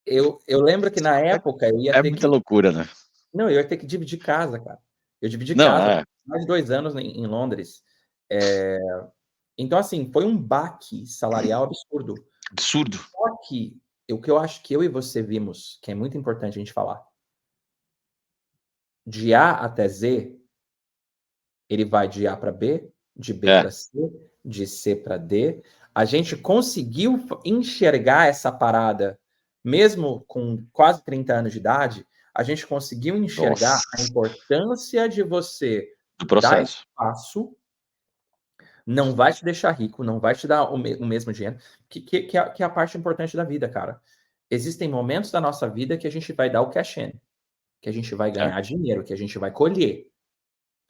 Eu lembro que na época eu ia É ter muita que... loucura, né? Não, eu ia ter que dividir casa, cara. Eu dividi Não, casa mais de 2 anos em Londres. Então, assim, foi um baque salarial absurdo. absurdo. Só que o que eu acho que eu e você vimos, que é muito importante a gente falar, de A até Z, ele vai de A para B, de B para C, de C para D. A gente conseguiu enxergar essa parada, mesmo com quase 30 anos de idade, a gente conseguiu enxergar Nossa, a importância de você do dar processo. espaço, não vai te deixar rico, não vai te dar o mesmo dinheiro, que é a parte importante da vida, cara. Existem momentos da nossa vida que a gente vai dar o cash in, que a gente vai É, ganhar dinheiro, que a gente vai colher.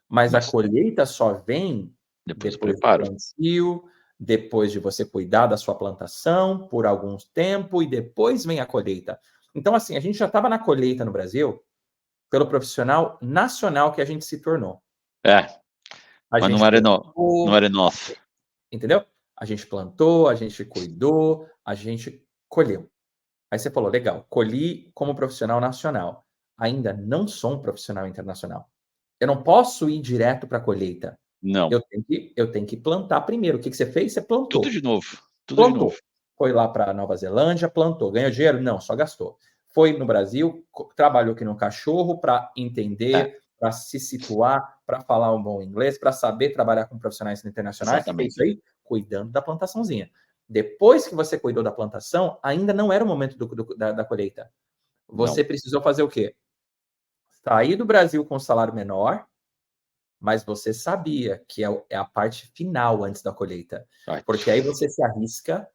Mas a mas colheita só vem depois do depois do preparo. plantio, depois de você cuidar da sua plantação por algum tempo e depois vem a colheita. Então, assim, a gente já estava na colheita no Brasil pelo profissional nacional que a gente se tornou. A Mas gente não plantou, era enough. entendeu? A gente plantou, a gente cuidou, a gente colheu. Aí você falou, legal, colhi como profissional nacional. Ainda não sou um profissional internacional. Eu não posso ir direto para a colheita. Não, Eu tenho que plantar primeiro. O que você fez? Você tudo de plantou. novo, tudo de novo. Plantou. Foi lá para Nova Zelândia, plantou. Ganhou dinheiro? Não, só gastou. Foi no Brasil, trabalhou aqui no cachorro para É, entender, para se situar, para falar um bom inglês, para saber trabalhar com profissionais internacionais. O que é isso exatamente. aí? Cuidando da plantaçãozinha. Depois que você cuidou da plantação, ainda não era o momento da colheita. Você Não. precisou fazer o quê? Sair do Brasil com um salário menor, mas você sabia que é a parte final antes da colheita. Vai. Porque aí você se arrisca,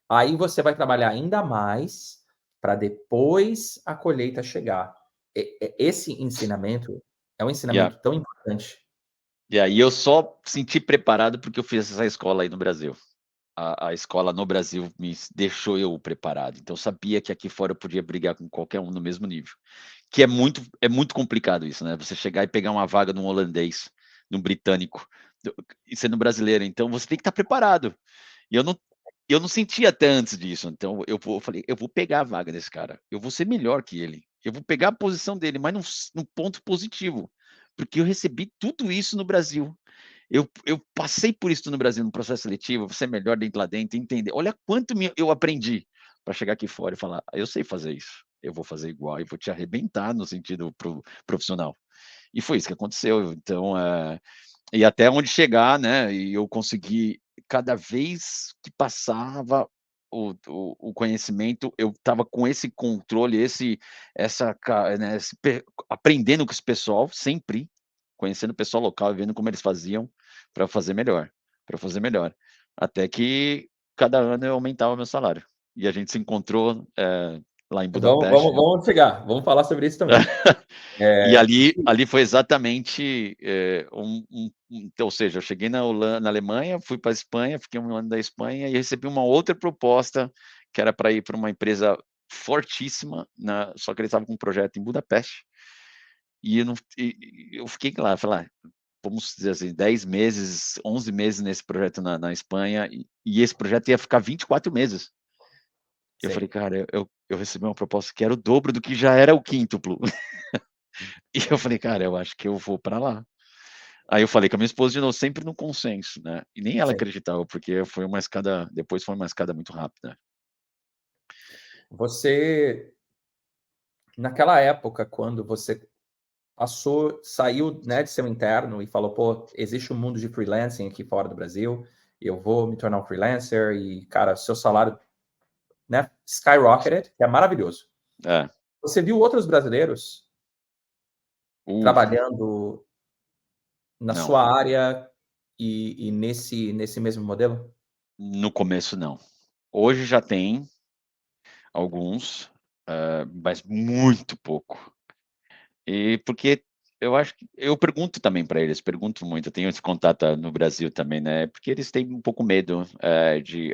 aí você vai trabalhar ainda mais para depois a colheita chegar. Esse ensinamento é um Yeah. ensinamento tão importante. E aí eu só senti preparado porque eu fiz essa escola aí no Brasil. A escola no Brasil me deixou eu preparado. Então eu sabia que aqui fora eu podia brigar com qualquer um no mesmo nível. Que é muito complicado isso, né? Você chegar e pegar uma vaga num holandês, num britânico, e sendo brasileiro. Então você tem que estar preparado. E eu não sentia até antes disso. Então eu falei, eu vou pegar a vaga desse cara. Eu vou ser melhor que ele. Eu vou pegar a posição dele, mas num ponto positivo. Porque eu recebi tudo isso no Brasil. Eu passei por isso no Brasil, no processo seletivo, você é melhor dentro lá dentro, entender. Olha quanto eu aprendi para chegar aqui fora e falar, eu sei fazer isso, eu vou fazer igual e vou te arrebentar no sentido profissional. E foi isso que aconteceu. Então, e até onde chegar, né? E eu consegui, cada vez que passava o conhecimento, eu estava com esse controle, né, aprendendo com esse pessoal, sempre conhecendo o pessoal local e vendo como eles faziam para fazer melhor, para fazer melhor. Até que cada ano eu aumentava meu salário. E a gente se encontrou lá em Budapeste. Vamos chegar, vamos falar sobre isso também. E ali foi exatamente, então, ou seja, eu cheguei na Alemanha, fui para a Espanha, fiquei um ano da Espanha e recebi uma outra proposta, que era para ir para uma empresa fortíssima, só que eles estavam com um projeto em Budapeste, e eu fiquei lá, falei, vamos dizer assim, 10 meses, 11 meses nesse projeto na Espanha, e esse projeto ia ficar 24 meses. Eu Sim. falei, cara, eu recebi uma proposta que era o dobro do que já era o quíntuplo. E eu falei, cara, eu acho que eu vou para lá. Aí eu falei com a minha esposa de novo, sempre no consenso, né? E nem ela Sim. acreditava, porque foi uma escada, depois foi uma escada muito rápida. Você, naquela época, quando você saiu, né, de seu interno e falou, pô, existe um mundo de freelancing aqui fora do Brasil, eu vou me tornar um freelancer e, cara, seu salário, né, skyrocketed, que é maravilhoso. É. Você viu outros brasileiros Uh, trabalhando na não. sua área e nesse mesmo modelo? No começo, não. Hoje já tem alguns, mas muito pouco. E porque eu acho que eu pergunto também para eles, pergunto muito, eu tenho esse contato no Brasil também, né, porque eles têm um pouco medo, de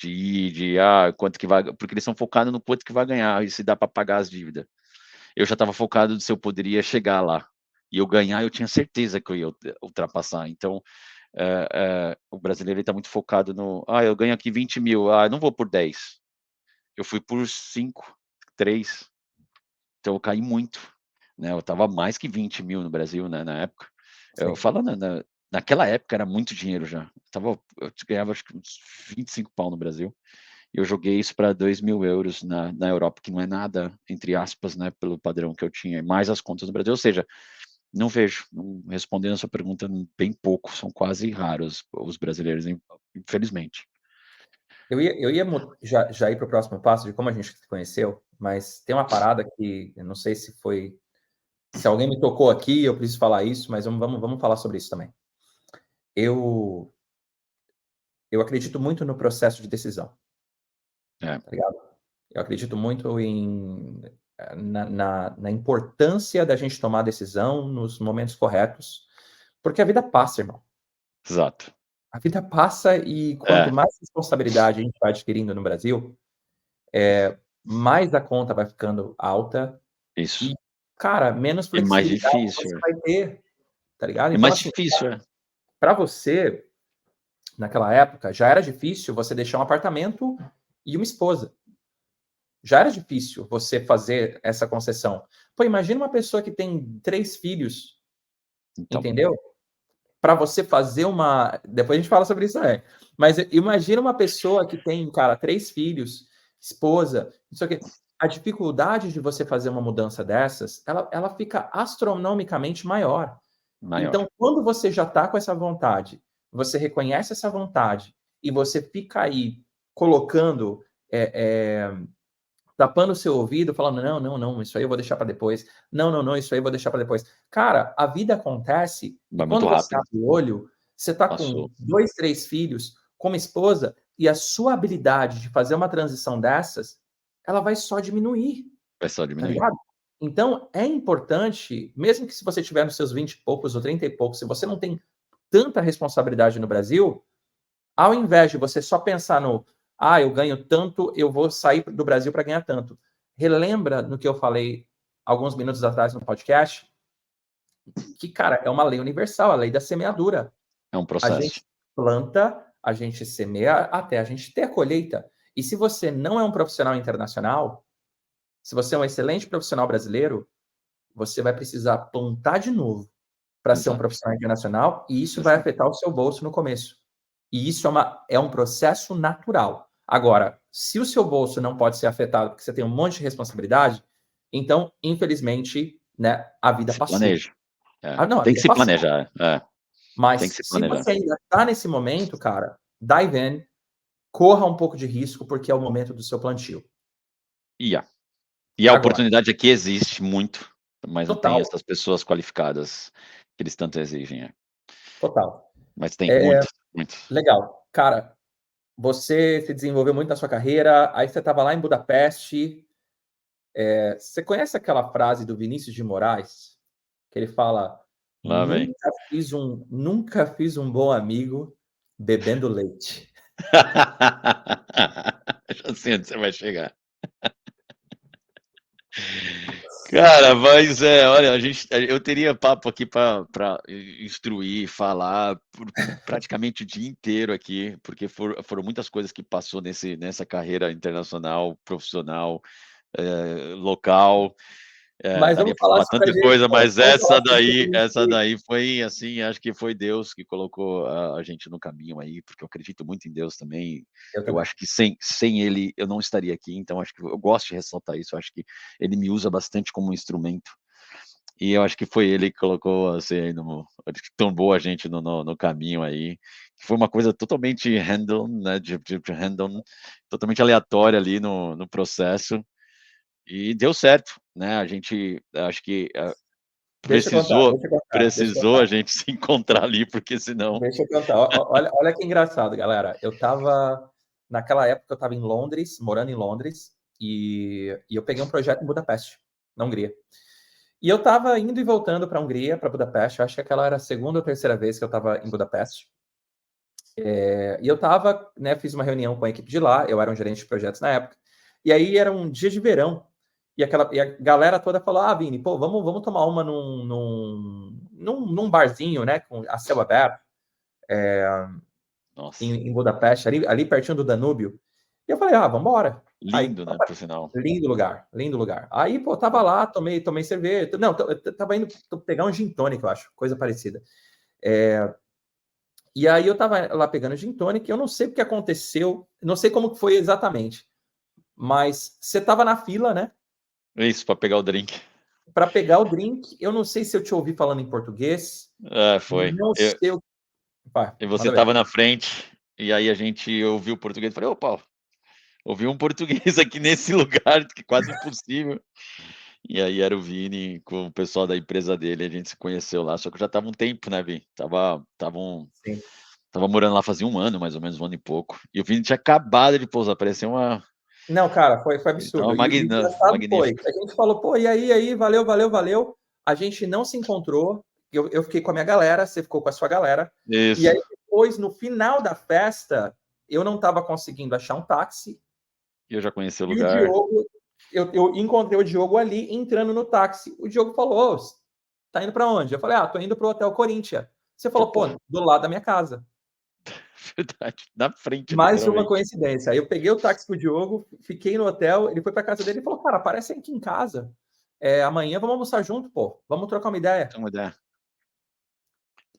ir, quanto que vai, porque eles são focados no quanto que vai ganhar e se dá para pagar as dívidas. Eu já estava focado se eu poderia chegar lá, e eu ganhar, eu tinha certeza que eu ia ultrapassar. Então, o brasileiro está muito focado no, eu ganho aqui 20.000, eu não vou por 10, eu fui por 5, 3. Então eu caí muito, né, eu estava mais que 20.000 no Brasil, né, na época. Eu Sim. falo naquela época era muito dinheiro já. Eu ganhava acho que uns 25 pau no Brasil, e eu joguei isso para 2.000 euros na Europa, que não é nada, entre aspas, né, pelo padrão que eu tinha, mais as contas do Brasil, ou seja, não vejo, respondendo a sua pergunta, bem pouco, são quase raros os brasileiros, infelizmente. Eu ia já ir para o próximo passo de como a gente se conheceu, mas tem uma parada que eu não sei se alguém me tocou aqui, eu preciso falar isso, mas vamos falar sobre isso também. Eu eu acredito muito no processo de decisão, É, tá ligado? Eu acredito muito na importância da gente tomar decisão nos momentos corretos, porque a vida passa, irmão. exato. A vida passa e quanto É, mais responsabilidade a gente vai adquirindo no Brasil, mais a conta vai ficando alta isso. e, cara, menos É mais flexibilidade difícil, você vai ter, tá ligado? é Então, mais assim, difícil, para você, naquela época, já era difícil você deixar um apartamento e uma esposa. Já era difícil você fazer essa concessão. Pô, imagina uma pessoa que tem 3 filhos, então, entendeu? Para você fazer uma. Depois a gente fala sobre isso também. Mas imagina uma pessoa que tem, cara, 3 filhos, esposa, isso aqui. A dificuldade de você fazer uma mudança dessas, ela fica astronomicamente maior. maior. Então, quando você já está com essa vontade, você reconhece essa vontade e você fica aí colocando, tapando o seu ouvido, falando: não, não, não, isso aí eu vou deixar para depois. Não, não, não, isso aí eu vou deixar para depois. Cara, a vida acontece e Vai muito quando você rápido, abre o olho, você está com passou, 2, 3 filhos, com uma esposa, e a sua habilidade de fazer uma transição dessas, ela vai só diminuir, vai só tá diminuir. ligado? Então, é importante, mesmo que se você tiver nos seus 20 e poucos ou 30 e poucos, se você não tem tanta responsabilidade no Brasil, ao invés de você só pensar no, eu ganho tanto, eu vou sair do Brasil para ganhar tanto. Relembra no que eu falei alguns minutos atrás no podcast, que, cara, é uma lei universal, a lei da semeadura. É um A processo. gente planta, a gente semeia até a gente ter a colheita. E se você não é um profissional internacional, se você é um excelente profissional brasileiro, você vai precisar plantar de novo para ser um Exato, profissional internacional, e isso vai exato. afetar o seu bolso no começo. E isso é um processo natural. Agora, se o seu bolso não pode ser afetado porque você tem um monte de responsabilidade, então, infelizmente, né, a vida Se passou. planeja. É, Não, a tem que vida se passou. planejar, tem que Mas se se planejar. você ainda está nesse momento, cara, dive in, corra um pouco de risco, porque é o momento do seu plantio. E e a Agora, oportunidade aqui existe muito, mas não tem total, essas pessoas qualificadas que eles tanto exigem, total. mas tem É, muitos, muitos. legal. Cara, você se desenvolveu muito na sua carreira, aí você estava lá em Budapeste. Você conhece aquela frase do Vinícius de Moraes? Que ele fala: Lá vem. nunca fiz um bom amigo bebendo leite. Já sei onde você vai chegar. Cara, mas olha, eu teria papo aqui para instruir, falar por praticamente o dia inteiro aqui, porque foram muitas coisas que passou nessa carreira internacional, profissional, local. Mas daria vamos para falar falar sobre a tanta gente, coisa, pô. mas Vamos falar essa sobre daí foi assim, acho que foi Deus que colocou a gente no caminho aí, porque eu acredito muito em Deus também. eu Eu também. acho que sem ele eu não estaria aqui, então acho que eu gosto de ressaltar isso, eu acho que ele me usa bastante como instrumento. E eu acho que foi ele que colocou, assim, aí que tombou a gente no caminho aí, que foi uma coisa totalmente random, né, de random, totalmente aleatória ali no processo, e deu certo, né, a gente acho que, Deixa eu contar, precisou deixa eu contar, deixa eu precisou a contar, gente se encontrar ali, porque senão deixa eu contar. Olha que engraçado, galera. Naquela época, eu estava em Londres, morando em Londres, e eu peguei um projeto em Budapeste, na Hungria. E eu estava indo e voltando para a Hungria, para Budapeste. Eu acho que aquela era a segunda ou terceira vez que eu estava em Budapeste. E eu estava, né, fiz uma reunião com a equipe de lá, eu era um gerente de projetos na época, e aí era um dia de verão, e a galera toda falou, Vini, pô, vamos tomar uma num barzinho, né, a céu aberto, nossa, em Budapeste, ali pertinho do Danúbio. E eu falei, vamos embora. Aí, lindo, né, por sinal. lindo lugar, lindo lugar. Aí, pô, tava lá, tomei cerveja, não, tava indo pegar um gin tônica, eu acho, coisa parecida. E aí eu tava lá pegando gin tônica, eu não sei o que aconteceu, não sei como foi exatamente, mas você tava na fila, né, Isso, para pegar o drink. para pegar o drink. Eu não sei se eu te ouvi falando em português, Foi. não sei o. Vai, E você manda ver. estava na frente, e aí a gente ouviu o português, falei: "Opa, ouvi um português aqui nesse lugar, que é quase impossível". E aí era o Vini com o pessoal da empresa dele, a gente se conheceu lá, só que eu já estava um tempo, né, Vini, Sim. estava morando lá fazia 1 ano, mais ou menos, 1 ano e pouco. E o Vini tinha acabado de pousar, parecia uma Não, cara, foi ele estava absurdo. E o engraçado foi, magnífico. a gente falou, pô, e aí, valeu, valeu, valeu. A gente não se encontrou, eu fiquei com a minha galera, você ficou com a sua galera. E Isso. aí depois, no final da festa, eu não estava conseguindo achar um táxi, E eu já conheci o e o lugar. Diogo, eu encontrei o Diogo ali, entrando no táxi. O Diogo falou, ô, tá indo para onde? Eu falei, tô indo pro Hotel Corinthians. Você falou, pô, Opa, do lado da minha casa. verdade, na frente, Mais uma literalmente. coincidência. Aí eu peguei o táxi pro Diogo, fiquei no hotel, ele foi pra casa dele e falou, cara, aparece aqui em casa. Amanhã vamos almoçar junto, pô. Vamos trocar uma ideia. Tem uma ideia.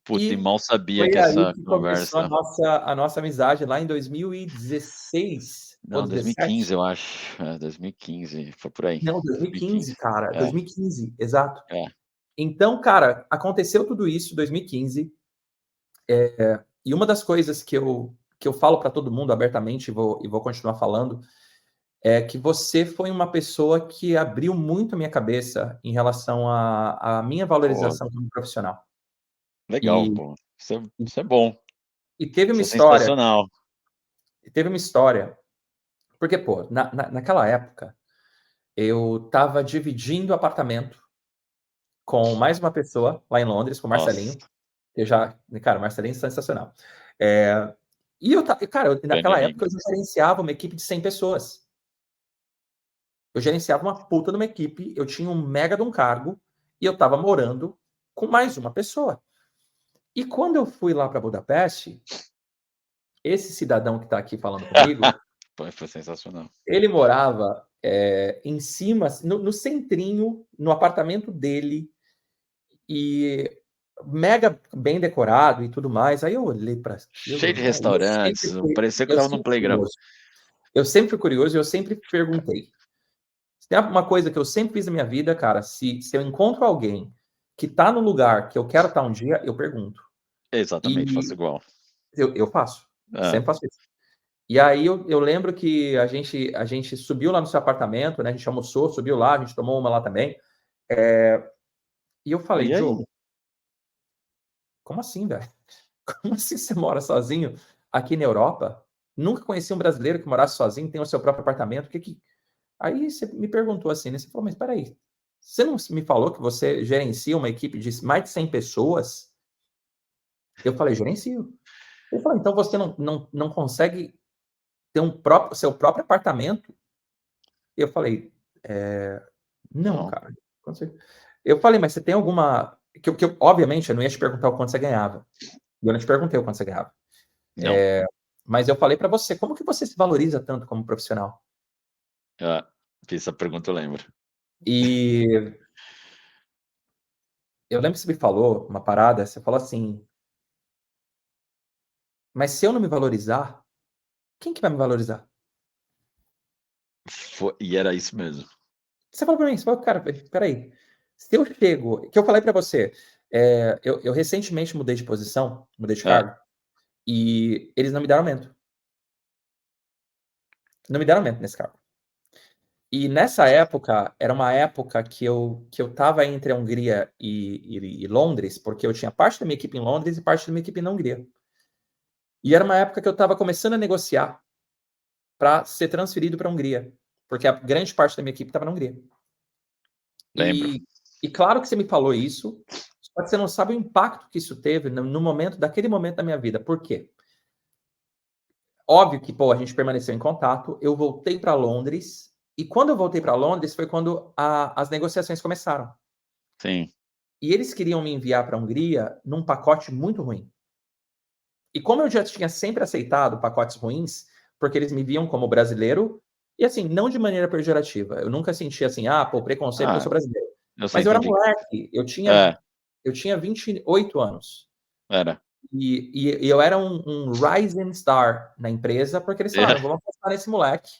Puta, e E mal sabia foi que aí essa que começou conversa a nossa amizade lá em 2016 ou não, 2015 17. eu acho, 2015, foi por aí, Não, 2015, 2015. cara. É, 2015, exato. é, Então, cara, aconteceu tudo isso em 2015. E uma das coisas que eu falo para todo mundo abertamente e vou continuar falando é que você foi uma pessoa que abriu muito a minha cabeça em relação à minha pô, valorização como profissional. legal, E, pô, isso é bom, e teve uma isso é história, sensacional. teve uma história, porque, pô, naquela época, eu estava dividindo apartamento com mais uma pessoa lá em Londres, com o Nossa, Marcelinho. Cara, o Marcelinho é sensacional. É, cara, grande naquela amigo. época eu já gerenciava uma equipe de 100 pessoas. Eu gerenciava uma puta de uma equipe, eu tinha um mega de um cargo e eu estava morando com mais uma pessoa. E quando eu fui lá para Budapeste, esse cidadão que está aqui falando comigo, Pô, foi sensacional. ele morava em cima, no centrinho, no apartamento dele, e mega bem decorado e tudo mais. Aí eu olhei para Cheio aquilo, de né? E restaurantes, parecia que eu eu estava num sempre fui playground. curioso. Eu sempre fui curioso e eu sempre perguntei. Se tem uma coisa que eu sempre fiz na minha vida, cara, se eu encontro alguém que está no lugar que eu quero estar um dia, eu pergunto. Exatamente, faço E igual. eu faço, É, sempre faço isso. E aí eu lembro que a gente subiu lá no seu apartamento, né? A gente almoçou, subiu lá, a gente tomou uma lá também. E eu falei, e aí? Diogo, como assim, velho? Como assim você mora sozinho aqui na Europa? Nunca conheci um brasileiro que morasse sozinho, tem o seu próprio apartamento. Aí você me perguntou assim, né? Você falou, mas peraí, você não me falou que você gerencia uma equipe de mais de 100 pessoas? Eu falei, gerencio. Ele falou, então você não consegue ter seu próprio apartamento? Eu falei, não, Não, cara. Eu falei, mas você tem alguma. Obviamente, eu não ia te perguntar o quanto você ganhava. E eu não te perguntei o quanto você ganhava. não. Mas eu falei para você, como que você se valoriza tanto como profissional? Ah, fiz essa pergunta, eu lembro. E eu lembro que você me falou uma parada, você falou assim, mas se eu não me valorizar, quem que vai me valorizar? E era isso mesmo. Você falou pra mim, você falou, cara, peraí, se eu chego, que eu falei pra você, eu recentemente mudei de posição, mudei de É, cargo, e eles não me deram aumento. Não me deram aumento nesse cargo. E nessa época, era uma época que eu estava entre a Hungria e Londres, porque eu tinha parte da minha equipe em Londres e parte da minha equipe na Hungria. E era uma época que eu estava começando a negociar para ser transferido para a Hungria, porque a grande parte da minha equipe estava na Hungria. lembro. E claro que você me falou isso, só que você não sabe o impacto que isso teve no momento, daquele momento da minha vida. Por quê? Óbvio que, pô, a gente permaneceu em contato, eu voltei para Londres, e quando eu voltei para Londres foi quando as negociações começaram. Sim. E eles queriam me enviar para a Hungria num pacote muito ruim. E como eu já tinha sempre aceitado pacotes ruins, porque eles me viam como brasileiro, e assim, não de maneira pejorativa. Eu nunca senti assim, pô, preconceito porque eu Ah, sou brasileiro. eu só Mas eu era entendi. moleque, É, eu tinha 28 anos. era. E eu era um rising star na empresa, porque eles falaram, Era. vamos apostar nesse moleque,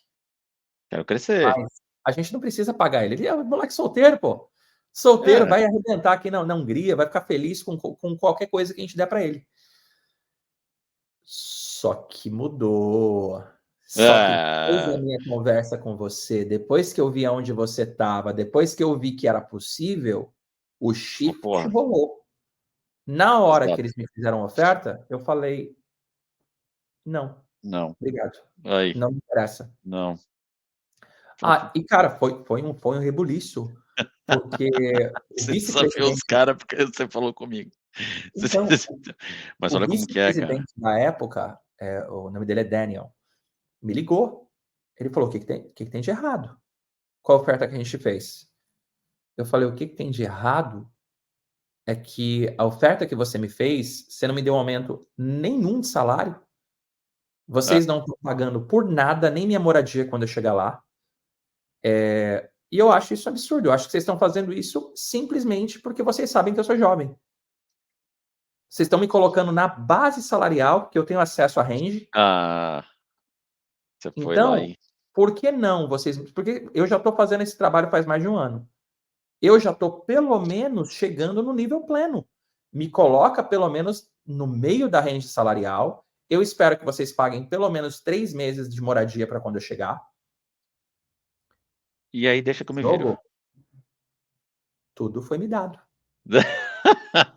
Quero crescer. mas a gente não precisa pagar ele. Ele é um moleque solteiro, pô. Solteiro, É. vai arrebentar aqui na Hungria, vai ficar feliz com qualquer coisa que a gente der para ele. Só que mudou. Só que depois da É. minha conversa com você, depois que eu vi aonde você estava, depois que eu vi que era possível, o Pô, shift porra. rolou. Na hora que Exato. eles me fizeram oferta, eu falei: "Não, Não. obrigado, Aí. não me interessa". Não. Puta. E cara, foi um rebuliço, porque o Você desafiou os vice-presidente caras porque você falou comigo. então, Mas o olha como que é, cara. vice-presidente na época, o nome dele é Daniel, me ligou. Ele falou: "O que que tem de errado? Qual a oferta que a gente fez?" Eu falei: "O que que tem de errado é que a oferta que você me fez, você não me deu aumento nenhum de salário, É. vocês não estão pagando por nada, nem minha moradia quando eu chegar lá, e eu acho isso absurdo, eu acho que vocês estão fazendo isso simplesmente porque vocês sabem que eu sou jovem. Vocês estão me colocando na base salarial, que eu tenho acesso à range, Ah, você foi lá então, e por que não vocês porque eu já estou fazendo esse trabalho faz mais de 1 ano. Eu já estou pelo menos chegando no nível pleno. Me coloca pelo menos no meio da range salarial. Eu espero que vocês paguem pelo menos 3 meses de moradia para quando eu chegar. e aí deixa que eu me viro. Jogo, tudo foi me dado.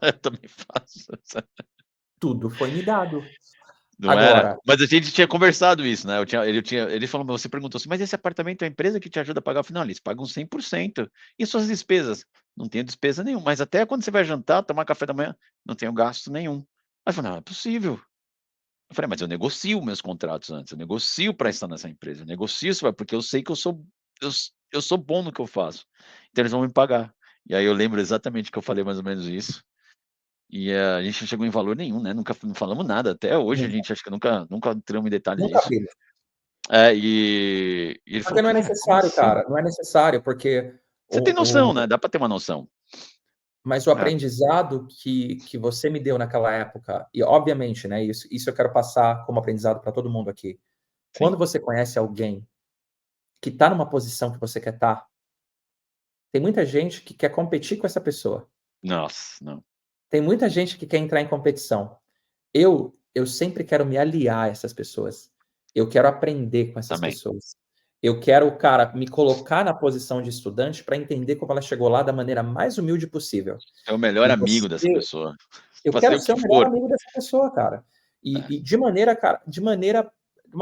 Eu também faço. Tudo foi me dado. Não era? Agora, Mas a gente tinha conversado isso, né, ele falou, você perguntou assim: "Mas esse apartamento é a empresa que te ajuda a pagar?" Eu falei: "Não, eles pagam 100%. E suas despesas?" "Não tenho despesa nenhuma, mas até quando você vai jantar, tomar café da manhã, não tenho gasto nenhum." Aí eu falei: "Não, é possível." Eu falei: "Mas eu negocio meus contratos antes, eu negocio para estar nessa empresa, eu negocio isso, porque eu sei que eu sou bom no que eu faço, então eles vão me pagar." E aí eu lembro exatamente que eu falei mais ou menos isso. E a gente não chegou em valor nenhum, né, nunca não falamos nada, até hoje a nunca, gente acho que nunca entramos em detalhe nunca nisso. abrimos. É, e ele falou: Porque não é "Cara, como necessário, assim?" cara. Não é necessário, porque Você tem o noção, né, dá pra ter uma noção. mas o É, aprendizado que você me deu naquela época, e obviamente, né, isso eu quero passar como aprendizado para todo mundo aqui. Quando sim. você conhece alguém que está numa posição que você quer estar, tem muita gente que quer competir com essa pessoa. Nossa, não. Tem muita gente que quer entrar em competição. Eu sempre quero me aliar a essas pessoas. Eu quero aprender com essas Também. pessoas. Eu quero, cara, me colocar na posição de estudante para entender como ela chegou lá da maneira mais humilde possível. É o melhor E amigo dessa você pessoa. Eu Fazer quero o ser que o melhor for. amigo dessa pessoa, cara. É, De maneira, cara, de uma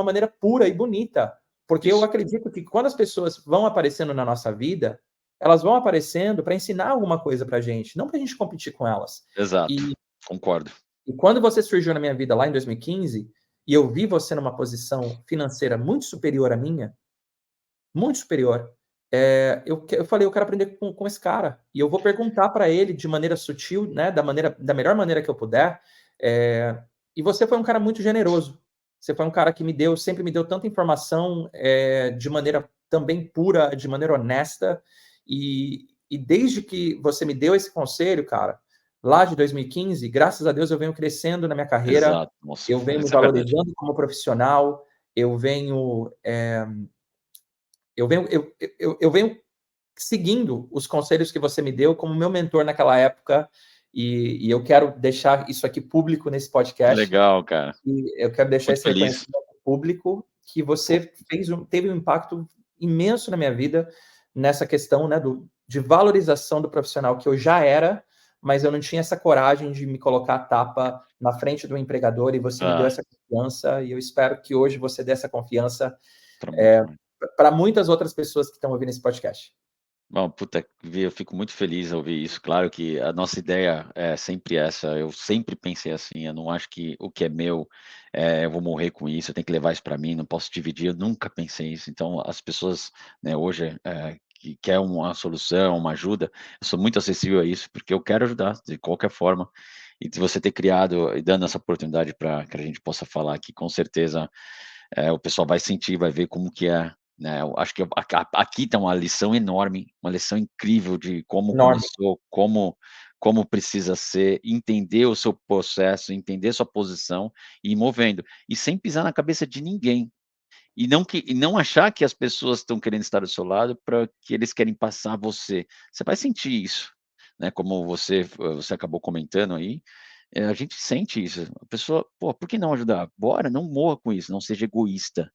maneira pura e bonita. Porque eu isso. acredito que quando as pessoas vão aparecendo na nossa vida, elas vão aparecendo para ensinar alguma coisa pra gente, não pra gente competir com elas. Exato, E, concordo. e quando você surgiu na minha vida lá em 2015, e eu vi você numa posição financeira muito superior à minha, muito superior, eu falei, eu quero aprender com esse cara. E eu vou perguntar para ele de maneira sutil, né, da melhor maneira que eu puder. E você foi um cara muito generoso. Você foi um cara que sempre me deu tanta informação de maneira também pura, de maneira honesta. E desde que você me deu esse conselho, cara, lá de 2015, graças a Deus eu venho crescendo na minha carreira, Exato. Nossa, eu venho me isso é verdade. valorizando como profissional, eu venho, eu venho seguindo os conselhos que você me deu como meu mentor naquela época, e eu quero deixar isso aqui público nesse Que podcast, legal, cara. e eu quero deixar Muito esse feliz. reconhecimento público, que Pô, você teve um impacto imenso na minha vida, nessa questão, né, de valorização do profissional que eu já era, mas eu não tinha essa coragem de me colocar a tapa na frente do empregador, e você me deu ah, essa confiança, e eu espero que hoje você dê essa confiança pra muito mais. para muitas outras pessoas que estão ouvindo esse podcast. Bom, puta, eu fico muito feliz ao ouvir isso. Claro que a nossa ideia é sempre essa. Eu sempre pensei assim. Eu não acho que o que é meu, eu vou morrer com isso. Eu tenho que levar isso para mim. Não posso dividir. Eu nunca pensei isso. Então, as pessoas, né, hoje, que quer uma solução, uma ajuda, eu sou muito acessível a isso porque eu quero ajudar de qualquer forma. E de você ter criado e dando essa oportunidade para que a gente possa falar aqui, com certeza, o pessoal vai sentir, vai ver como que é, né? Eu acho que aqui está uma lição enorme, uma lição incrível de como Enorme. começou, como precisa ser, entender o seu processo, entender sua posição e ir movendo, e sem pisar na cabeça de ninguém, e não achar que as pessoas estão querendo estar do seu lado para que eles querem passar você. Você vai sentir isso, né, como você acabou comentando aí, a gente sente isso. A pessoa: "Pô, por que não ajudar? Bora, não morra com isso, não seja egoísta,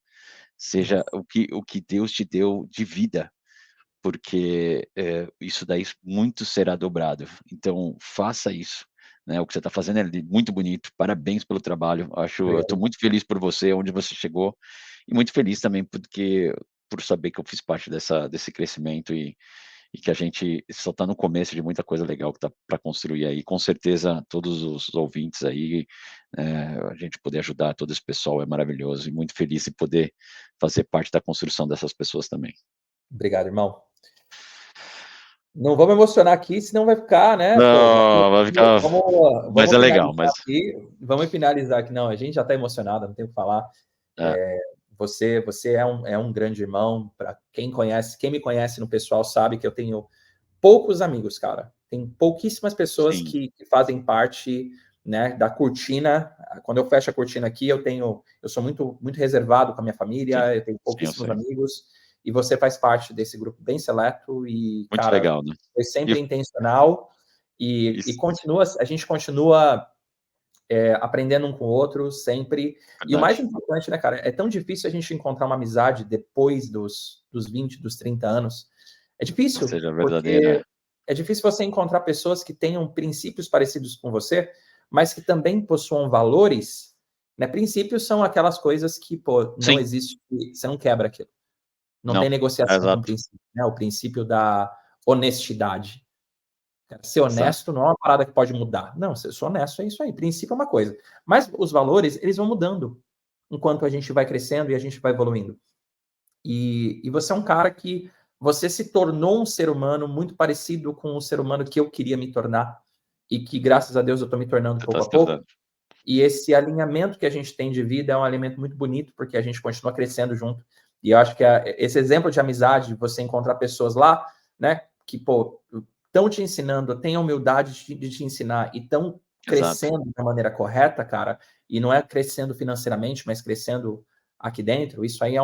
seja Nossa, o que Deus te deu de vida, porque, isso daí muito será dobrado. Então faça isso, né, o que você está fazendo é muito bonito, parabéns pelo trabalho, eu estou obrigado. muito feliz por você, onde você chegou, e muito feliz também por saber que eu fiz parte desse crescimento e que a gente só está no começo de muita coisa legal que tá para construir aí. Com certeza todos os ouvintes aí, a gente poder ajudar todo esse pessoal é maravilhoso e muito feliz em poder fazer parte da construção dessas pessoas também. Obrigado, irmão. Não vou me emocionar aqui, senão vai ficar, né, pô, Não, vai ficar, mas vamos é legal, finalizar mas aqui, vamos finalizar aqui. Não, a gente já está emocionado, não tem o que falar. é, Você é um grande irmão, para quem conhece, quem me conhece no pessoal sabe que eu tenho poucos amigos, cara. Tem pouquíssimas pessoas sim, que fazem parte, né, da cortina. Quando eu fecho a cortina aqui, eu sou muito reservado com a minha sim, família, eu tenho sim, eu pouquíssimos sei. amigos, e você faz parte desse grupo bem seleto e, Muito cara, legal, né. foi E sempre intencional, e isso, a gente continua aprendendo um com o outro sempre. E o mais verdade, importante, né, cara, é tão difícil a gente encontrar uma amizade depois dos 20, dos 30 anos. É difícil, seja verdadeira, porque é difícil você encontrar pessoas que tenham princípios parecidos com você, mas que também possuam valores, né? Princípios são aquelas coisas que, pô, não sim, existe, você não quebra aquilo. Não tem não, negociação com exato, princípio, né? O princípio da honestidade. Ser exato, honesto não é uma parada que pode mudar. Não, ser honesto é isso aí. Princípio é uma coisa. Mas os valores, eles vão mudando enquanto a gente vai crescendo e a gente vai evoluindo. E você é um cara que você se tornou um ser humano muito parecido com o ser humano que eu queria me tornar e que, graças a Deus, eu estou me tornando você está pouco se a pouco. tornando, E esse alinhamento que a gente tem de vida é um alinhamento muito bonito, porque a gente continua crescendo junto. E eu acho que esse exemplo de amizade, de você encontrar pessoas lá, né, que, pô, estão te ensinando, têm a humildade de te ensinar e estão exato. crescendo da maneira correta, cara, e não é crescendo financeiramente, mas crescendo aqui dentro, isso aí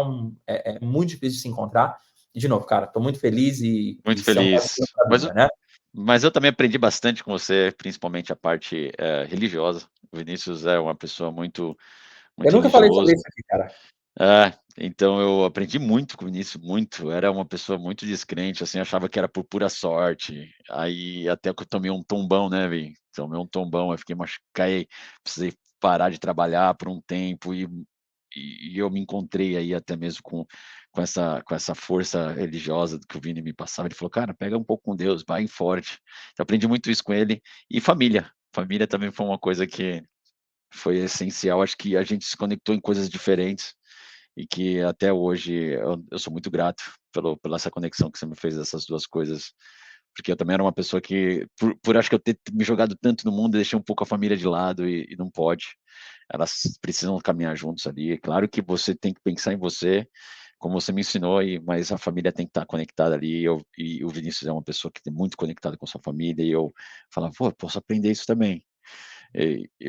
é muito difícil de se encontrar. E, de novo, cara, estou muito feliz e Muito você é um cara feliz. para mim, né? Mas eu também aprendi bastante com você, principalmente a parte, religiosa. O Vinícius é uma pessoa Eu muito nunca falei religioso. sobre isso aqui, cara. Então eu aprendi muito com o Vinícius, muito. Era uma pessoa muito descrente, assim, achava que era por pura sorte. Aí até que eu tomei um tombão, né, Vini? Tomei um tombão, eu fiquei caí, precisei parar de trabalhar por um tempo e eu me encontrei aí até mesmo com essa força religiosa que o Vini me passava. Ele falou: "Cara, pega um pouco com Deus, vai em forte". Eu aprendi muito isso com ele. E família. Família também foi uma coisa que foi essencial. Acho que a gente se conectou em coisas diferentes e que até hoje eu sou muito grato pela essa conexão que você me fez dessas 2 coisas, porque eu também era uma pessoa que por acho que eu ter me jogado tanto no mundo, deixei um pouco a família de lado e não pode. Elas precisam caminhar juntos ali. É claro que você tem que pensar em você, como você me ensinou, mas a família tem que estar conectada ali, e o Vinícius é uma pessoa que é muito conectada com a sua família, e eu falava: "Pô, eu posso aprender isso também".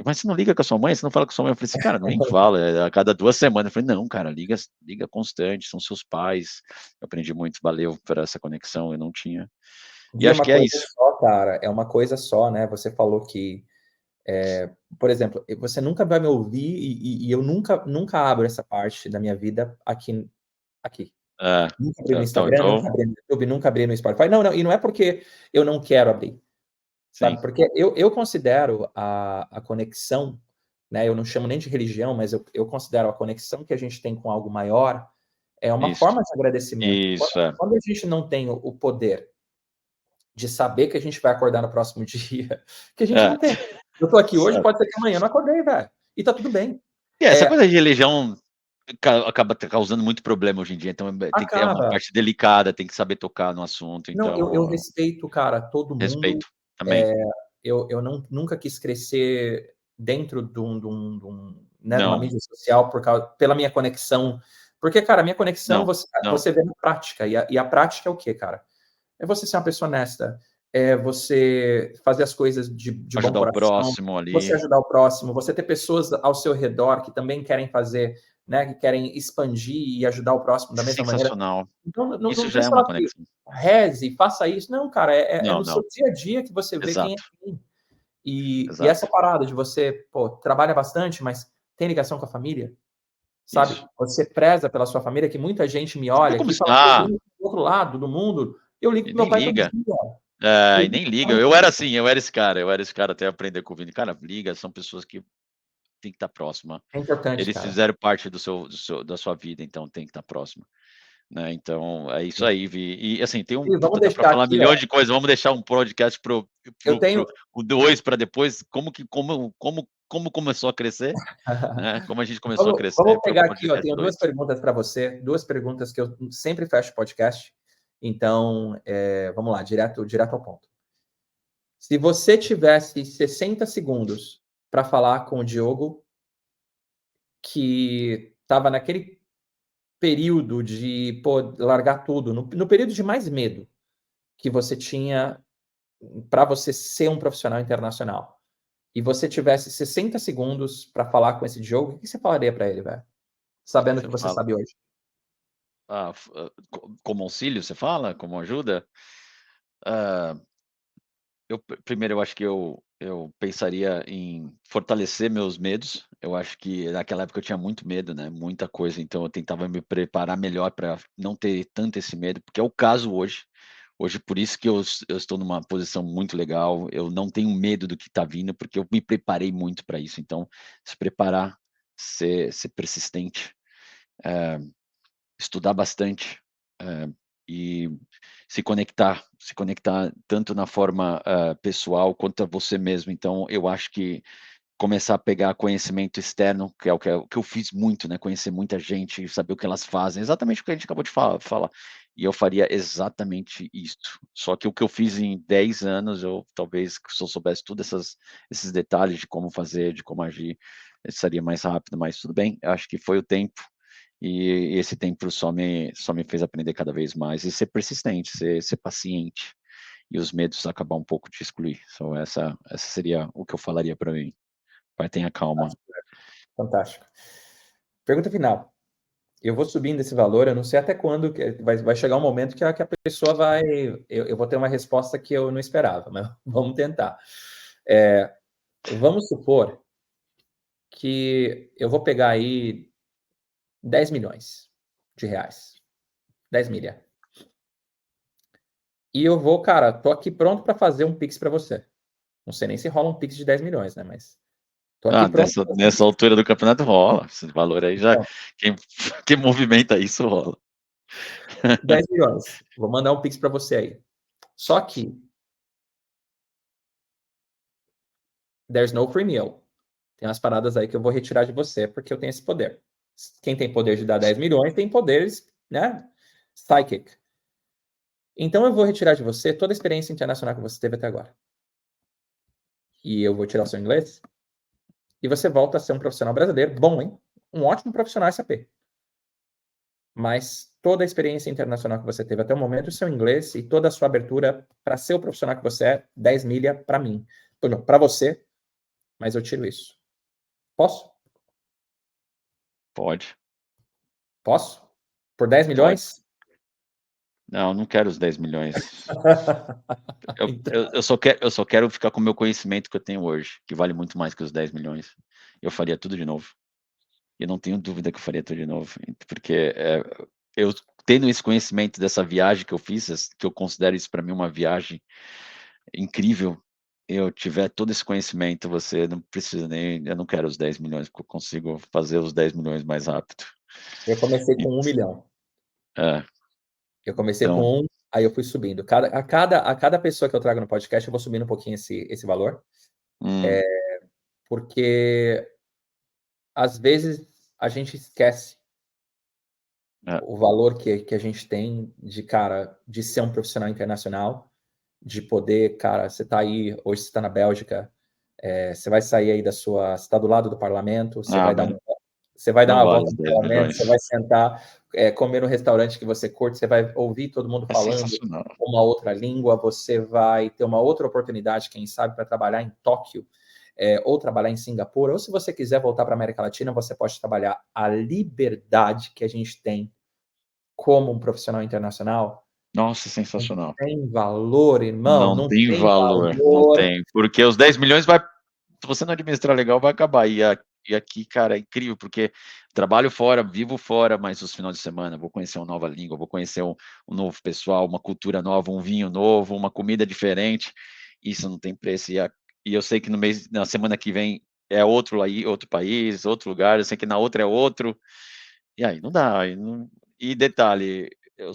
Mas você não liga com a sua mãe? Você não fala com a sua mãe? Eu falei assim: "Cara, nem falo, a cada 2 semanas". Eu falei: "Não, cara, liga constante, são seus pais". Eu aprendi muito, valeu por essa conexão, eu não tinha. E E é acho uma que é coisa isso. só, cara, é uma coisa só, né? Você falou que, por exemplo, você nunca vai me ouvir e eu nunca abro essa parte da minha vida aqui. É, Nunca abri no Instagram, nunca então abri no YouTube, nunca abri no Spotify. Não, e não é porque eu não quero abrir, sim, sabe? Porque eu considero a conexão, né? Eu não chamo nem de religião, mas eu considero a conexão que a gente tem com algo maior é uma isso, forma de agradecimento. Quando, isso, é. quando a gente não tem o poder de saber que a gente vai acordar no próximo dia, que a gente É, não tem. Eu tô aqui hoje, exato. pode ser que amanhã eu não acordei, velho. E tá tudo bem. E essa É, coisa de religião acaba causando muito problema hoje em dia, então tem que ter uma acaba. parte delicada, tem que saber tocar no assunto, Não, eu então respeito, cara, todo mundo. respeito também. Eu nunca quis crescer dentro né, de uma Não, mídia social pela minha conexão. Porque, cara, a minha conexão não, você, não. você vê na prática. E a prática é o quê, cara? É você ser uma pessoa honesta, é você fazer as coisas de bom Ajudar o coração, próximo você ali, ajudar o próximo, você ter pessoas ao seu redor que também querem fazer, né, que querem expandir e ajudar o próximo da mesma maneira. sensacional. Então, Isso não já tem é que uma falar que conexão. reze, faça isso. Não, cara, é Não, no seu não, dia a dia que você vê quem é exato, quem. E essa exato. parada de você, pô, trabalha bastante, mas tem ligação com a família, sabe? Isso. Você preza pela sua família, que muita gente me Sabe olha como aqui e se fala, pô, ah, do outro lado do mundo, eu ligo e pro meu nem pai todo liga. dia. É, Eu e ligo nem pro liga. meu pai. Eu era esse cara até aprender com o Vini. Cara, liga, são pessoas que tem que estar próxima. É importante, Eles cara. fizeram parte da sua vida, então tem que estar próxima, né? Então é isso aí, Vi. E assim, E vamos puta, dá para deixar falar aqui, ó. milhões de coisas. Vamos deixar um podcast Eu tenho. o 2 para depois, como começou a crescer, né? Como a gente começou a Vamos crescer para o pegar aqui, ó. podcast Tenho 2. duas perguntas para você, duas perguntas que eu sempre fecho o podcast. Então, vamos lá, direto ao ponto. Se você tivesse 60 segundos para falar com o Diogo, que estava naquele período de pô, largar tudo, no período de mais medo que você tinha para você ser um profissional internacional, e você tivesse 60 segundos para falar com esse Diogo, o que você falaria para ele, velho? Sabendo o Você que você fala, sabe hoje. como auxílio, você fala? Como ajuda? Ah, primeiro eu acho que eu pensaria em fortalecer meus medos. Eu acho que naquela época eu tinha muito medo, né, muita coisa, então eu tentava me preparar melhor para não ter tanto esse medo, porque é o caso hoje. Hoje por isso que eu estou numa posição muito legal, eu não tenho medo do que está vindo, porque eu me preparei muito para isso. Então, se preparar, ser persistente, eh, estudar bastante, e se conectar tanto na forma, pessoal quanto a você mesmo. Então eu acho que começar a pegar conhecimento externo, que é o que eu fiz muito, né, conhecer muita gente, saber o que elas fazem, exatamente o que a gente acabou de falar. E eu faria exatamente isto. Só que o que eu fiz em 10 anos, eu talvez, se eu soubesse tudo esses detalhes de como fazer, de como agir, seria mais rápido, mas tudo bem, eu acho que foi o tempo, e esse tempo só me fez aprender cada vez mais e ser persistente, ser paciente, e os medos acabar um pouco de excluir. Então essa seria o que eu falaria para mim. Vai, tenha calma. Fantástico. Pergunta final. Eu vou subindo esse valor, eu não sei até quando, vai chegar um momento que a pessoa vai. Eu vou ter uma resposta que eu não esperava, mas vamos tentar. Vamos supor que eu vou pegar aí 10 milhões de reais. 10 milha. E eu vou, cara, tô aqui pronto para fazer um Pix para você. Não sei nem se rola um Pix de 10 milhões, né? Mas tô aqui Ah, pronto nessa pra fazer um nessa Pix. altura do campeonato rola, esse valor aí já Então, quem quem movimenta isso rola. 10 milhões. Vou mandar um Pix para você aí. Só que there's no free meal. Tem umas paradas aí que eu vou retirar de você, porque eu tenho esse poder. Quem tem poder de dar 10 milhões tem poderes, né? Psychic. Então eu vou retirar de você toda a experiência internacional que você teve até agora. E eu vou tirar o seu inglês. E você volta a ser um profissional brasileiro bom, hein? Um ótimo profissional SAP. mas toda a experiência internacional que você teve até o momento, o seu inglês e toda a sua abertura para ser o profissional que você é, 10 milha para mim. Para você, mas eu tiro isso. Posso? Pode, Posso? Por 10 pode. milhões? Não, não quero os 10 milhões. Então, Eu só quero ficar com o meu conhecimento que eu tenho hoje, que vale muito mais que os 10 milhões. Eu faria tudo de novo. Eu não tenho dúvida que eu faria tudo de novo, porque eu tendo esse conhecimento dessa viagem que eu fiz, que eu considero isso para mim uma viagem incrível, eu tiver todo esse conhecimento, você não precisa nem, eu não quero os 10 milhões, porque eu consigo fazer os 10 milhões mais rápido. eu comecei E- com 1 milhão. É, Eu comecei então, com 1, aí eu fui subindo. A cada pessoa que eu trago no podcast, eu vou subindo um pouquinho esse valor, hum, porque às vezes a gente esquece é, o valor que a gente tem de, cara, de ser um profissional internacional, de poder, cara, você tá aí, hoje você tá na Bélgica, você vai sair aí você tá do lado do parlamento, mas você vai dar não uma vale volta os no 10 parlamento, você vai milhões. sentar, comer no restaurante que você curte, você vai ouvir todo mundo É falando sensacional. uma outra língua, você vai ter uma outra oportunidade, quem sabe, para trabalhar em Tóquio, ou trabalhar em Singapura, ou se você quiser voltar para a América Latina, você pode trabalhar a liberdade que a gente tem como um profissional internacional. Nossa, Não sensacional. tem valor, irmão, Não não tem tem valor, não valor. tem, porque os 10 milhões vai, se você não administrar legal, vai acabar. E aqui, cara, é incrível, porque trabalho fora, vivo fora, mas os finais de semana vou conhecer uma nova língua, vou conhecer um novo pessoal, uma cultura nova, um vinho novo, uma comida diferente. Isso não tem preço. E eu sei que na semana que vem é outro aí, outro país, outro lugar. Eu sei que na outra é outro. E aí não dá. E detalhe, eu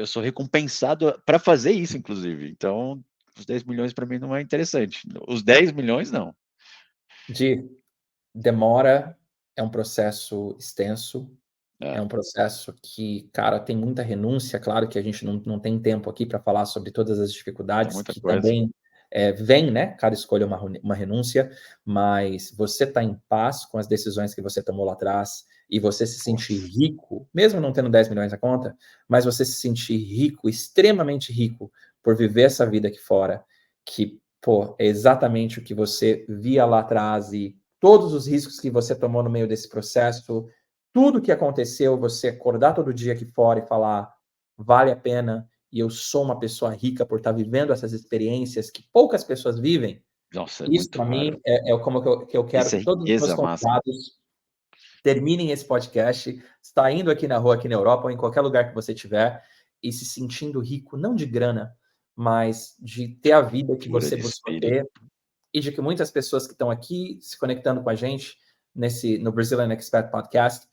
sou recompensado para fazer isso, inclusive. Então, os 10 milhões para mim não é interessante. Os 10 milhões, não. De demora, é um processo extenso, é É, um processo que, cara, tem muita renúncia. Claro que a gente não tem tempo aqui para falar sobre todas as tem dificuldades muita que coisa. também vem, né? Cada escolha é uma renúncia, mas você está em paz com as decisões que você tomou lá atrás e você se sentir Nossa, rico, mesmo não tendo 10 milhões na conta, mas você se sentir rico, extremamente rico, por viver essa vida aqui fora, que, pô, é exatamente o que você via lá atrás e todos os riscos que você tomou no meio desse processo, tudo que aconteceu, você acordar todo dia aqui fora e falar, vale a pena, e eu sou uma pessoa rica por estar vivendo essas experiências que poucas pessoas vivem, nossa, é isso muito para mim raro. é como que eu quero Isso é que todos os meus riqueza máxima. convidados terminem esse podcast, está indo aqui na rua, aqui na Europa, ou em qualquer lugar que você estiver, e se sentindo rico, não de grana, mas de ter a vida que Cultura você de buscou espírito. ter, e de que muitas pessoas que estão aqui se conectando com a gente no Brazilian Expert Podcast,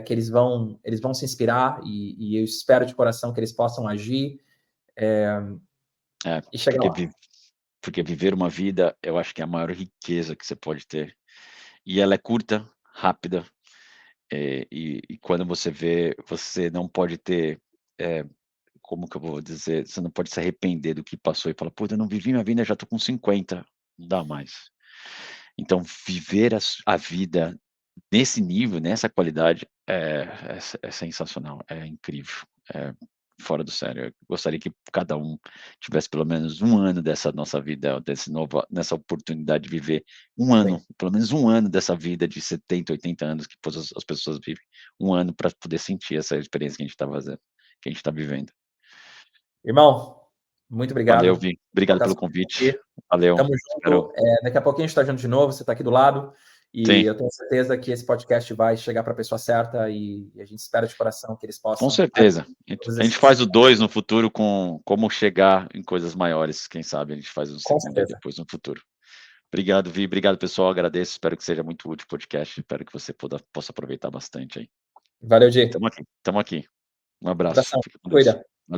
que eles vão se inspirar e eu espero de coração que eles possam agir É, e chegar porque, lá. porque viver uma vida, eu acho que é a maior riqueza que você pode ter. E ela é curta, rápida, e quando você vê, você não pode ter, é, como que eu vou dizer? Você não pode se arrepender do que passou e falar: "Puta, eu não vivi minha vida, já tô com 50, não dá mais". Então viver a vida nesse nível, nessa qualidade, é sensacional, é incrível, é fora do sério. Eu gostaria que cada um tivesse pelo menos um ano dessa nossa vida, nessa oportunidade de viver um Sim. ano, pelo menos um ano dessa vida de 70, 80 anos que todas as pessoas vivem, um ano para poder sentir essa experiência que a gente está fazendo, que a gente está vivendo. Irmão, muito Valeu, obrigado Vi, por obrigado estar pelo comigo convite. aqui. Valeu, Tamo espero junto. Daqui a pouquinho a gente está junto de novo, você está aqui do lado, e sim. eu tenho certeza que esse podcast vai chegar para a pessoa certa e a gente espera de coração que eles Com possam certeza. todos A gente esses. faz o 2 no futuro com como chegar em coisas maiores, quem sabe a gente faz um Com segundo aí certeza. depois no futuro. Obrigado, Vi, obrigado pessoal, agradeço, espero que seja muito útil o podcast, espero que você possa aproveitar bastante aí. Valeu, E Di. estamos aqui, estamos aqui. Um abraço, Abração. fica com Deus. Cuida.